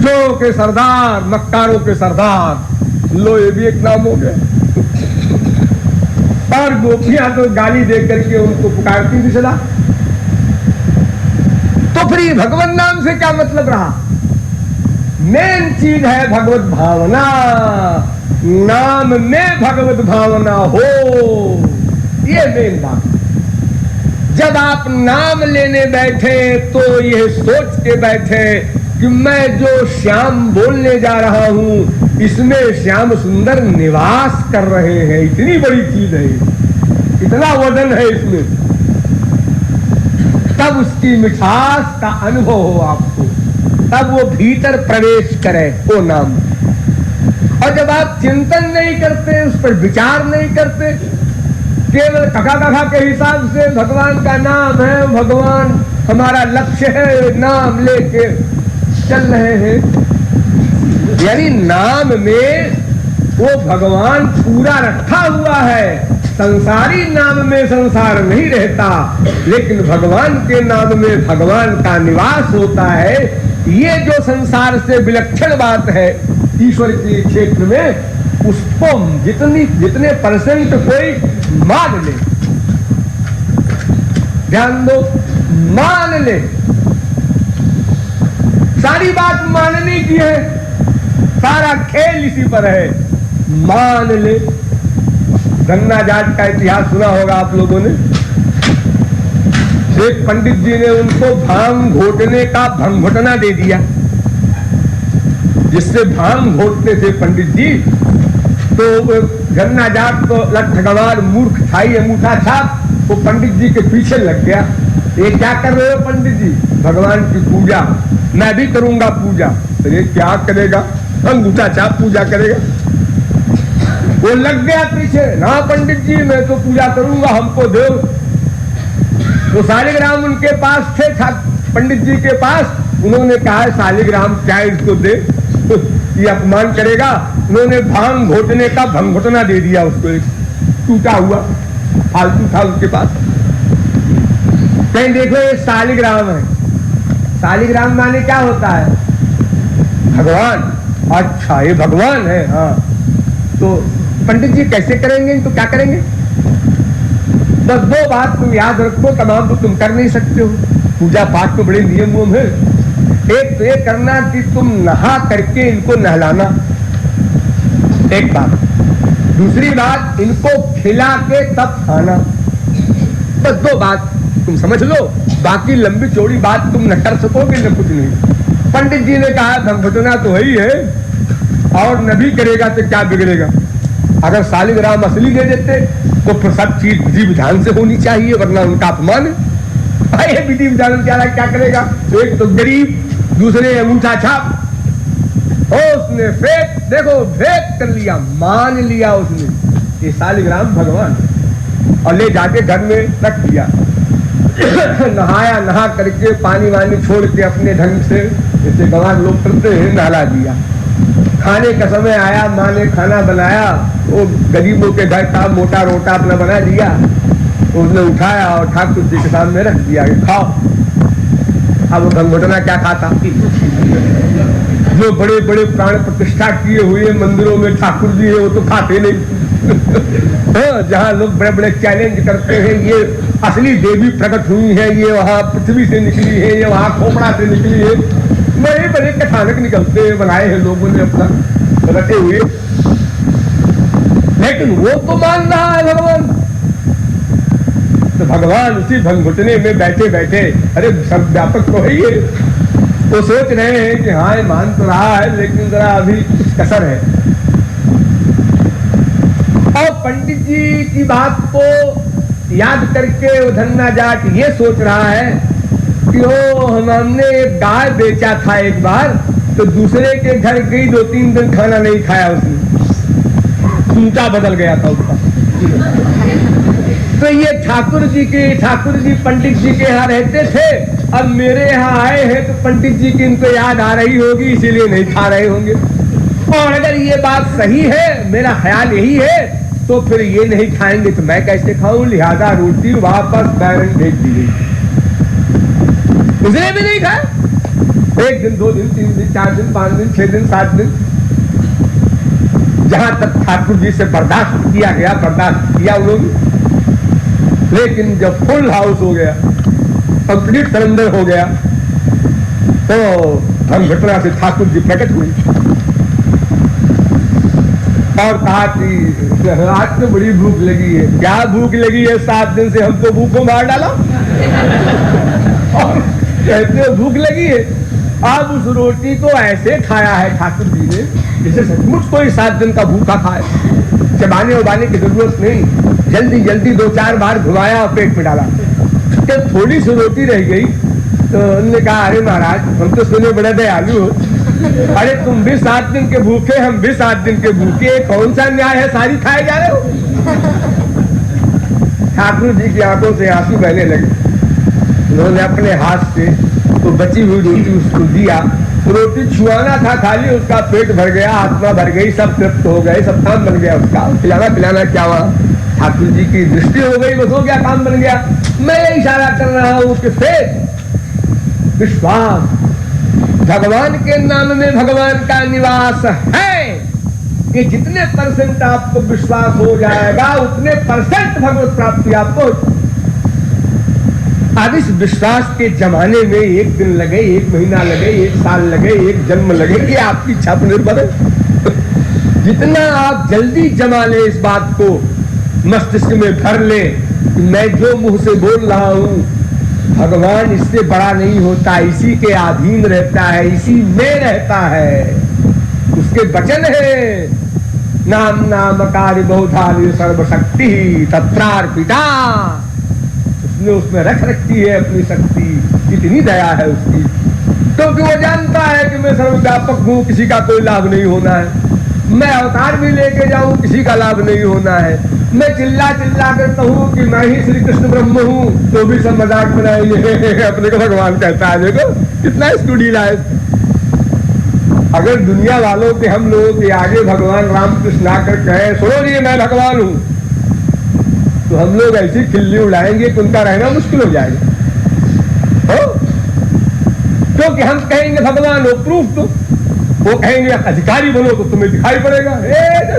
जो के सरदार, मक्कारों के सरदार। लो ये भी एक नाम हो गया। और गोपियां तो गाली दे करके उनको पुकारती थी सदा। तो फिर भगवान नाम से क्या मतलब रहा? मेन चीज है भगवत भावना। नाम में भगवत भावना हो, ये मेन बात। जब आप नाम लेने बैठे तो यह सोच के बैठे कि मैं जो श्याम बोलने जा रहा हूं इसमें श्याम सुंदर निवास कर रहे हैं। इतनी बड़ी चीज है, इतना वजन है इसमें। तब उसकी मिठास का अनुभव हो आपको, तब वो भीतर प्रवेश करे वो नाम। और जब आप चिंतन नहीं करते, उस पर विचार नहीं करते, केवल कथा कथा के हिसाब से भगवान का नाम है, भगवान हमारा लक्ष्य है, नाम लेके चल रहे हैं, यानी नाम में वो भगवान पूरा रखा हुआ है। संसारी नाम में संसार नहीं रहता, लेकिन भगवान के नाम में भगवान का निवास होता है। ये जो संसार से विलक्षण बात है ईश्वर के क्षेत्र में, उसको जितने परसेंट कोई मान ले, ध्यान दो, मान ले, सारी बात मानने की है, सारा खेल इसी पर है, मान ले। गन्ना जाट का इतिहास सुना होगा आप लोगों ने। एक पंडित जी ने उनको भांग घोटने का भंगघोटना दे दिया, जिससे भांग घोटते थे पंडित जी। तो गन्ना जाट को लठ गवार मूर्ख छाई अंगूठा छाप, वो पंडित जी के पीछे लग गया। ये क्या कर रहे हो पंडित जी? भगवान की पूजा। मैं भी करूंगा पूजा। अरे क्या करेगा? अंगूठा छाप पूजा करेगा। वो लग गया पीछे, ना पंडित जी मैं तो पूजा करूंगा, हमको दो। वो शालिग्राम उनके पास थे, पंडित जी के पास। उन्होंने कहा शालिग्राम क्या इसको दे, ये अपमान करेगा। उन्होंने भांग घोटने का भंगघोटना दे दिया उसको, एक टूटा हुआ फालतू था उसके पास। कहीं देखो ये शालिग्राम है। शालिग्राम माने क्या होता है? भगवान। अच्छा ये भगवान है, हाँ। तो पंडित जी कैसे करेंगे, तो क्या करेंगे? बस दो बात तुम याद रखो, तमाम तो तुम कर नहीं सकते हो। पूजा पाठ तो बड़े नियम है। एक तो ये करना कि तुम नहा करके इनको नहलाना, एक बात। दूसरी बात, इनको खिला के तब खाना। बस दो बात तुम समझ लो, बाकी लंबी चौड़ी बात तुम न कर सकोगे न कुछ नहीं। पंडित जी ने कहा भंगघोटना तो वही है, और न भी करेगा तो क्या बिगड़ेगा? अगर शालिग्राम असली दे देते तो फिर सब चीज विधि विधान से होनी चाहिए, वरना उनका अपमान है। विधि विधान क्या करेगा? एक तो गरीब, दूसरे अंगूठा छाप। उसने फेंक, देखो फेंक कर लिया, मान लिया उसने ये शालिग्राम भगवान, और ले जाके घर में रख दिया। नहाया, नहा करके पानी वानी छोड़ के अपने ढंग से, जैसे गवान लोग करते हैं, नहला दिया। खाने का समय आया, माँ ने खाना बनाया, वो गरीबों के घर का मोटा रोटा अपना बना दिया। उसने उठाया और ठाकुर जी के सामने रख दिया कि खाओ। अब वो भंगघोटना क्या खाता? जो बड़े बड़े प्राण प्रतिष्ठा किए हुए मंदिरों में ठाकुर जी है वो तो खाते नहीं। जहाँ लोग बड़े बड़े चैलेंज करते हैं, ये असली देवी प्रकट हुई है, ये वहाँ पृथ्वी से निकली है, ये वहाँ खोपड़ा से निकली है, बड़े बड़े कथानक निकलते हैं, बनाए हैं लोगों ने अपना रटे हुए। लेकिन वो तो मान रहा है भगवान। तो भगवान उसी भंगघोटने में बैठे बैठे, अरे सब व्यापक तो है ये, वो सोच रहे हैं कि हाँ ये मान तो रहा है, लेकिन जरा अभी कुछ कसर है। और पंडित जी की बात को याद करके वो धन्ना जाट ये सोच रहा है कि ओ हमने एक गाय बेचा था एक बार, तो दूसरे के घर गई, 2-3 दिन खाना नहीं खाया उसने, सूटा बदल गया था उसका। तो ये ठाकुर जी पंडित जी के यहाँ रहते थे, अब मेरे यहाँ आए हैं तो पंडित जी की इनको याद आ रही होगी, इसीलिए नहीं खा रहे होंगे। और अगर ये बात सही है, मेरा ख्याल यही है, तो फिर ये नहीं खाएंगे तो मैं कैसे खाऊं, लिहाजा रोटी वापस बैरन भेज दी गई। उसने भी नहीं खाया। 1 दिन, 2 दिन, 3 दिन, 4 दिन, 5 दिन, 6 दिन, 7 दिन, जहां तक ठाकुर जी से बर्दाश्त किया गया, बर्दाश्त किया उन्होंने। लेकिन जब फुल हाउस हो गया, कंप्लीट सरेंडर हो गया, तो हम घटना से ठाकुर जी प्रकट हुए और कहा कि आज तो बड़ी भूख लगी है। क्या भूख लगी है? 7 दिन से हमको भूख को मार डाला और कहते हो भूख लगी है। अब उस रोटी को ऐसे खाया है ठाकुर जी ने जैसे सचमुच कोई 7 दिन का भूखा खाए। चबाने उबाने की जरूरत नहीं, जल्दी जल्दी 2-4 बार घुमाया और पेट में डाला। जब थोड़ी सी रोटी रह गई तो उन्होंने कहा, अरे महाराज हम तो सुने बड़े दयालु हो, अरे तुम भी 7 दिन के भूखे, हम भी 7 दिन के भूखे, कौन सा न्याय है, सारी खाए जा रहे हो। ठाकुर जी की आंखों से आंसू बहने लगे। उन्होंने अपने हाथ से तो बची हुई रोटी उसको दिया। रोटी छुआना था खाली, उसका पेट भर गया, आत्मा भर गई, सब तृप्त हो गए, सब काम बन गया उसका। खिलाना पिलाना क्या हुआ, ठाकुर जी की दृष्टि हो गई, बस हो गया, काम बन गया। मैं ये इशारा कर रहा हूं कि विश्वास, भगवान के नाम में भगवान का निवास है। कि जितने % आपको विश्वास हो जाएगा उतने % भगवत प्राप्ति आपको। अब इस विश्वास के जमाने में 1 दिन लगे, 1 महीना लगे, 1 साल लगे, 1 जन्म लगे, कि आपकी इच्छा पर निर्भर है। जितना आप जल्दी जमा ले इस बात को, मस्तिष्क में भर ले कि मैं जो मुंह से बोल रहा हूं भगवान इससे बड़ा नहीं होता, इसी के अधीन रहता है, इसी में रहता है। उसके वचन है, नाम नाम कार्य बहुधारी सर्वशक्ति तत्रार्पिता। उसमें रख रखी है अपनी शक्ति, इतनी दया है उसकी, क्योंकि वो जानता है कि मैं सर्वव्यापक हूँ, किसी का कोई लाभ नहीं होना है। मैं अवतार भी लेके जाऊं, किसी का लाभ नहीं होना है। मैं चिल्ला चिल्ला कर कहूं कि मैं ही श्री कृष्ण ब्रह्म हूँ, तो भी सब मजाक बनाएंगे। अपने को भगवान कहता है, देखो कितना स्टूडियो है। अगर दुनिया वालों के, हम लोगों के आगे भगवान रामकृष्ण आकर कहे, सुनो जी मैं भगवान हूँ, तो हम लोग ऐसी खिल्ली उड़ाएंगे कि उनका रहना मुश्किल हो जाएगा। क्योंकि हम कहेंगे भगवान हो, प्रूफ दो। वो कहेंगे अधिकारी बनो, तो तुम्हें दिखाई पड़ेगा।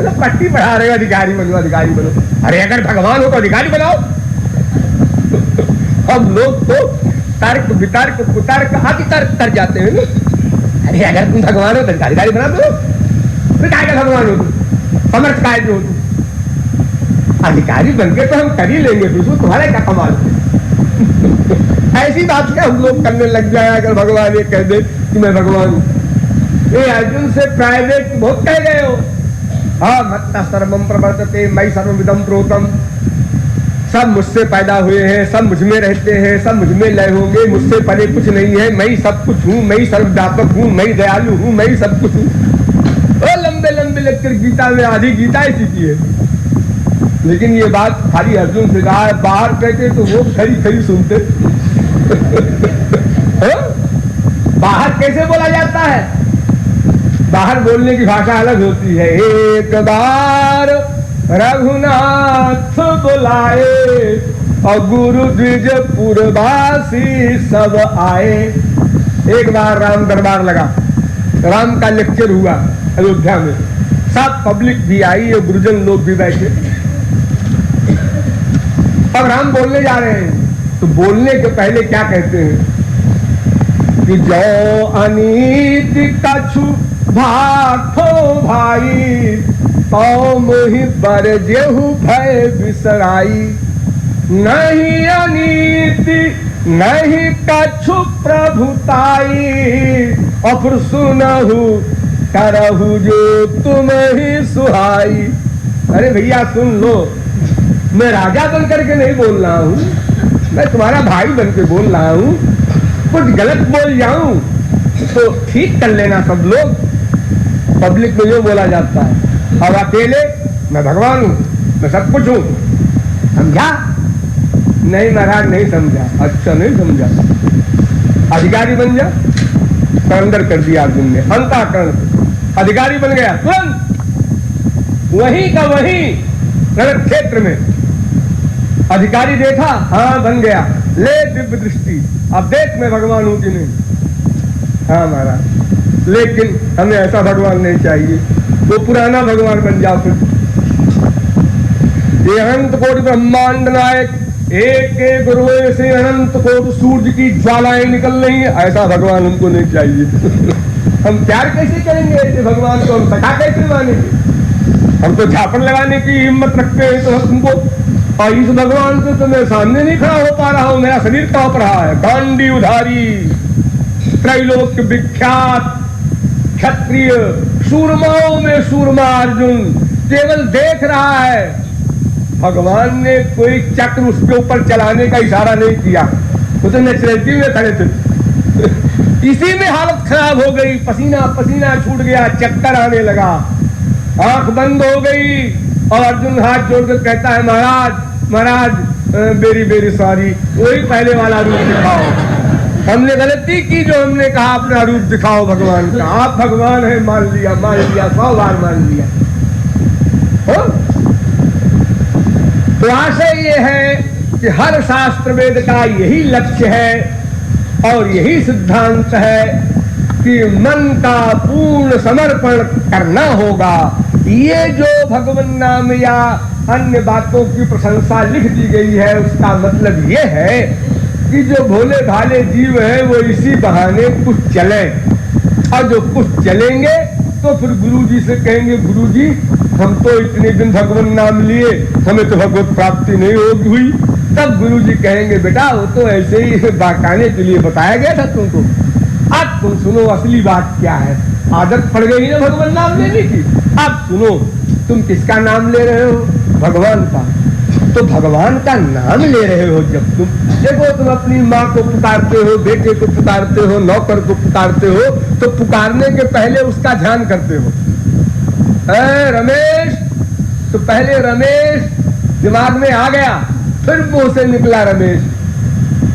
तो पट्टी पढ़ा रहेगा, अधिकारी बनो, अधिकारी बनो। अरे अगर भगवान हो तो अधिकारी बनाओ। हम लोग तो तर्क वितर्क कुतर्क आदि तर्क कर जाते हैं ना। अरे अगर तुम भगवान हो तो अधिकारी बना दो, फिर काय का भगवान हो तुम, समर्थ काय जो हो तुम। अधिकारी बनके तो हम कर ही लेंगे, फिर तुम्हारा क्या कमाल। ऐसी बात क्या हम लोग करने लग जाए अगर भगवान ये कह दे कि मैं भगवान हूं। ये अर्जुन से प्राइवेट बहुत कह गए हो। हाँ, मत्ता सर्वम प्रवर्तते मयि सर्वमिदं प्रोतम। सब मुझसे पैदा हुए हैं, सब मुझ में रहते हैं, सब मुझ में लय होंगे, मुझसे परे कुछ नहीं है, मैं ही सब कुछ हूँ, मैं ही सर्वव्यापक हूँ, मैं ही दयालु हूँ, मैं ही सब कुछ हूँ। लंबे लंबे लेक्चर गीता में, आधी गीता ऐसी की है। लेकिन ये बात खाली अर्जुन से कहा है, बाहर कहते तो वो खरी खरी सुनते। बाहर कैसे बोला जाता है? बाहर बोलने की भाषा अलग होती है। एक बार रघुनाथ बुलाए और गुरु द्विज पुरवासी सब आए। एक बार राम दरबार लगा, राम का लेक्चर हुआ अयोध्या में, सब पब्लिक भी आई और गुरुजन लोग भी बैठे। अब राम बोलने जा रहे हैं, तो बोलने के पहले क्या कहते हैं कि जो अनीति कछु भाखो भाई, तो मोहि बर जेहु भय बिसराई। नहीं अनीति नहीं कछु प्रभुताई, और फिर सुनहु करहु जो तुम ही सुहाई। अरे भैया सुन लो, मैं राजा बन करके नहीं बोल रहा हूँ, मैं तुम्हारा भाई बन के बोल रहा हूँ। कुछ गलत बोल जाऊं तो ठीक कर लेना सब लोग। पब्लिक में जो बोला जाता है, अब अकेले मैं भगवान हूँ, मैं सब कुछ हूँ, समझा? नहीं महाराज नहीं समझा। अच्छा नहीं समझा, अधिकारी बन जा। सरेंडर कर दिया अर्जुन ने, अंतःकरण से अधिकारी बन गया तुरंत, वहीं का वहीं रण क्षेत्र में अधिकारी देखा, हाँ बन गया, ले दिव्य दृष्टि, अब देख मैं भगवान हूं कि नहीं। हाँ महाराज, लेकिन हमें ऐसा भगवान नहीं चाहिए, वो पुराना भगवान बन जाओ फिर। ये अनंत कोटि ब्रह्मांड नायक, एक एक रोए से अनंत कोटि सूर्य की ज्वालाएं निकल रही है, ऐसा भगवान हमको नहीं चाहिए। हम प्यार कैसे करेंगे ऐसे भगवान को, हम सखा कैसे मानेंगे? हम तो झापड़ लगाने की हिम्मत रखते हैं तो तुमको, और इस भगवान से तो मैं सामने नहीं खड़ा हो पा रहा हूं, मेरा शरीर कांप रहा है। गांडी उधारी, त्रैलोक्य विख्यात क्षत्रिय, सूरमाओं में सूरमा अर्जुन केवल देख रहा है। भगवान ने कोई चक्र उसके ऊपर चलाने का इशारा नहीं किया, वो तो नेचुरलिटी में खड़े थे। इसी में हालत खराब हो गई, पसीना पसीना छूट गया, चक्कर आने लगा, आंख बंद हो गई, और अर्जुन हाथ जोड़कर कहता है महाराज महाराज बेरी बेरी सॉरी, वही पहले वाला रूप दिखाओ, हमने गलती की जो हमने कहा अपना रूप दिखाओ भगवान का। आप भगवान है मान लिया 100 बार मान लिया। हो? तो आशय ये है कि हर शास्त्र वेद का यही लक्ष्य है और यही सिद्धांत है कि मन का पूर्ण समर्पण करना होगा। ये जो भगवान नाम या अन्य बातों की प्रशंसा लिख दी गई है, उसका मतलब ये है कि जो भोले भाले जीव है वो इसी बहाने कुछ चले, और जो कुछ चलेंगे तो फिर गुरुजी से कहेंगे गुरुजी हम तो इतने दिन भगवान नाम लिए, हमें तो भगवत प्राप्ति नहीं हुई। तब गुरुजी कहेंगे बेटा वो तो ऐसे ही बहकाने के लिए बताया गया था तुमको, अब तुम सुनो असली बात क्या है। आदत पड़ गई ना भगवान नाम लेने की, अब सुनो तुम किसका नाम ले रहे हो? भगवान का। तो भगवान का नाम ले रहे हो जब तुम, देखो तुम अपनी माँ को पुकारते हो, बेटे को पुकारते हो, नौकर को पुकारते हो, तो पुकारने के पहले उसका ध्यान करते हो। रमेश, तो पहले रमेश दिमाग में आ गया, फिर मुंह से निकला रमेश।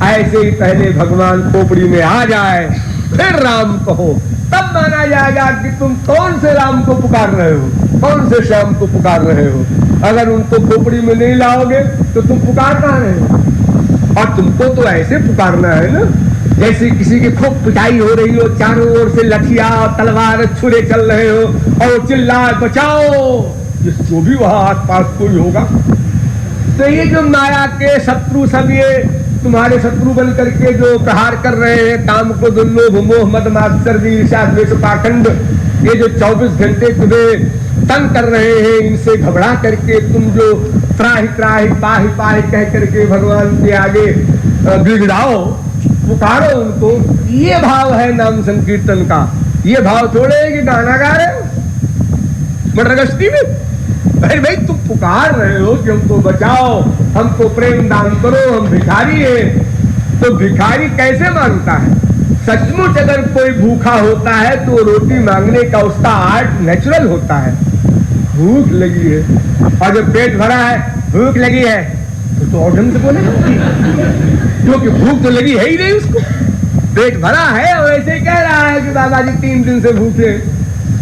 ऐसे ही पहले भगवान खोपड़ी में आ जाए, फिर राम कहो, तब माना जाएगा कि तुम कौन से राम को पुकार रहे हो, कौन से श्याम को पुकार रहे हो। अगर उनको खोपड़ी में नहीं लाओगे तो तुम पुकार कहाँ रहे हो? और तुमको तो ऐसे पुकारना है ना जैसे किसी की खूब पिटाई हो रही हो, चारों ओर से लठिया तलवार छुरे चल रहे हो, और चिल्लाए बचाओ, जो भी वहां आस पास कोई होगा। तो ये जो माया के शत्रु सब, ये तुम्हारे शत्रु बन करके जो प्रहार कर रहे हैं, काम को दुल्लो भूमोह मद मात्सर्य ईर्ष्या द्वेष पाखंड, ये जो 24 घंटे तुम्हें तंग कर रहे हैं, इनसे घबरा करके तुम जो त्राहि त्राहि पाहि पाहि कह करके भगवान के आगे गिड़गिड़ाओ, पुकारो उनको, ये भाव है नाम संकीर्तन का। ये भाव थोड़े कि गाना गा रहे हो मटरगश्ती में। अरे भाई तुम पुकार रहे हो कि हमको बचाओ, हमको प्रेम दान करो, हम भिखारी हैं। तो भिखारी कैसे मांगता है? सचमुच अगर कोई भूखा होता है तो रोटी मांगने का उसका आर्ट नेचुरल होता है। भूख लगी है, और जब पेट भरा है, भूख लगी है, तो और ढंग से बोले, क्योंकि भूख तो लगी है ही नहीं उसको, पेट भरा है और ऐसे कह रहा है कि दादाजी 3 दिन से भूखे।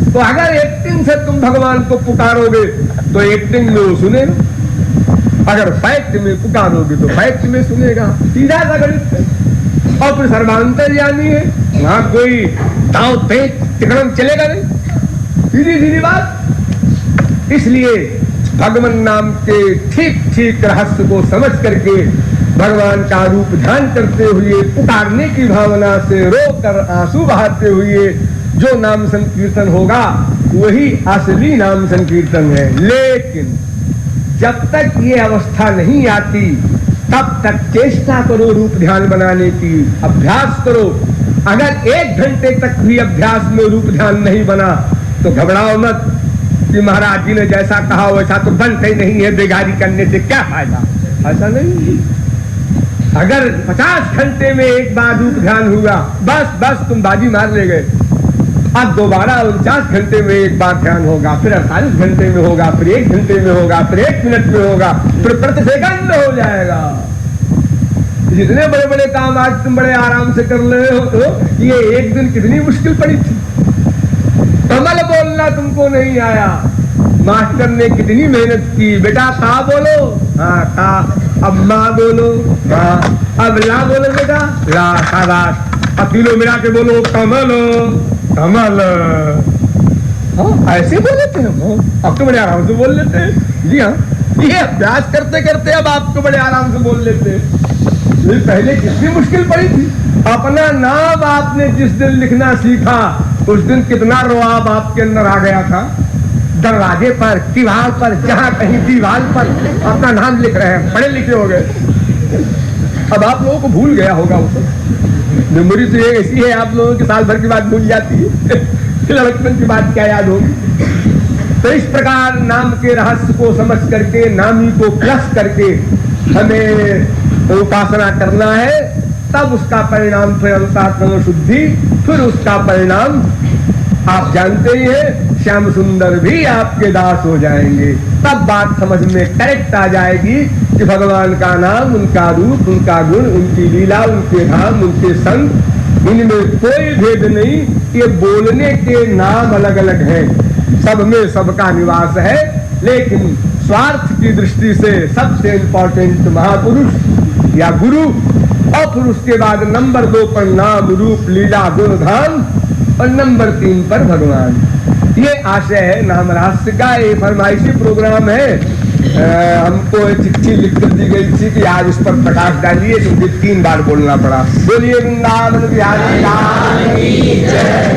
तो अगर एक्टिंग से तुम भगवान को पुकारोगे तो एक्टिंग में वो सुनेगा, अगर फैक्ट में पुकारोगे तो फैक्ट में सुनेगा। सीधा सा गणित है। और फिर सर्वांतर्यामी है, वहां कोई दांव तेज तिकड़म चलेगा नहीं, सीधी सीधी बात। इसलिए भगवान नाम के ठीक ठीक रहस्य को समझ करके भगवान का रूप ध्यान करते हुए, पुकारने की भावना से रोकर आंसू बहाते हुए जो नाम संकीर्तन होगा वही असली नाम संकीर्तन है। लेकिन जब तक ये अवस्था नहीं आती तब तक चेष्टा करो रूप ध्यान बनाने की, अभ्यास करो। अगर 1 घंटे तक भी अभ्यास में रूप ध्यान नहीं बना तो घबराओ मत, कि महाराज जी ने जैसा कहा वैसा तो बनते ही नहीं है, बेगारी करने से क्या फायदा। ऐसा नहीं, अगर 50 घंटे में एक बार रूप ध्यान हुआ, बस तुम बाजी मार ले गए। अब दोबारा 49 घंटे में एक बार ध्यान होगा, फिर 48 घंटे में होगा, फिर 1 घंटे में होगा, फिर 1 मिनट में होगा, फिर प्रति सेकंड में हो जाएगा। जितने बड़े बड़े काम आज तुम बड़े आराम से कर रहे हो, तो ये एक दिन कितनी मुश्किल पड़ी थी। कमल बोलना तुमको नहीं आया, मास्टर ने कितनी मेहनत की, बेटा का बोलो, हाँ का, अब माँ बोलो, हाँ, अब ला बोलो बेटा, ला, शाबाश, अब तीनों मिला के बोलो कमल कमल। हाँ ऐसे बोल लेते हैं, अब तो बड़े आराम से बोल लेते हैं। जी हाँ, ये अभ्यास करते करते अब आपको बड़े आराम से बोल लेते हैं। पहले कितनी मुश्किल पड़ी थी। अपना नाम आपने जिस दिन लिखना सीखा, उस दिन कितना रुआब आपके अंदर आ गया था। दरवाजे पर, दीवार पर, जहाँ कहीं दीवार पर अपना नाम लिख रहे हैं, पढ़े लिखे हो गए। अब आप लोगों को भूल गया होगा वो। मेमोरी तो ये ऐसी है, आप लोगों की साल भर की बात भूल जाती है, लड़कपन की बात क्या याद होगी। तो इस प्रकार नाम के रहस्य को समझ करके, नामी को प्लस करके हमें उपासना करना है, तब उसका परिणाम फिर अंतःकरण शुद्धि, फिर उसका परिणाम आप जानते ही हैं, श्याम सुंदर भी आपके दास हो जाएंगे। तब बात समझ में करेक्ट आ जाएगी कि भगवान का नाम, उनका रूप, उनका गुण, उनकी लीला, उनके धाम, उनके संग, इनमें कोई भेद नहीं। ये बोलने के नाम अलग अलग हैं, सब में सबका निवास है, लेकिन स्वार्थ की दृष्टि से सबसे इंपॉर्टेंट महापुरुष या गुरु, और फिर उसके बाद नंबर 2 पर नाम, रूप, लीला, गुण, धाम, और नंबर 3 पर भगवान। ये आशय है नाम रहस्य का। ये फरमाइशी प्रोग्राम है। हमको चिट्ठी लिख कर दी गई थी कि आज इस पर प्रकाश डालिए, क्योंकि 3 बार बोलना पड़ा। बोलिए वृंदावन बिहारी लाल की जय।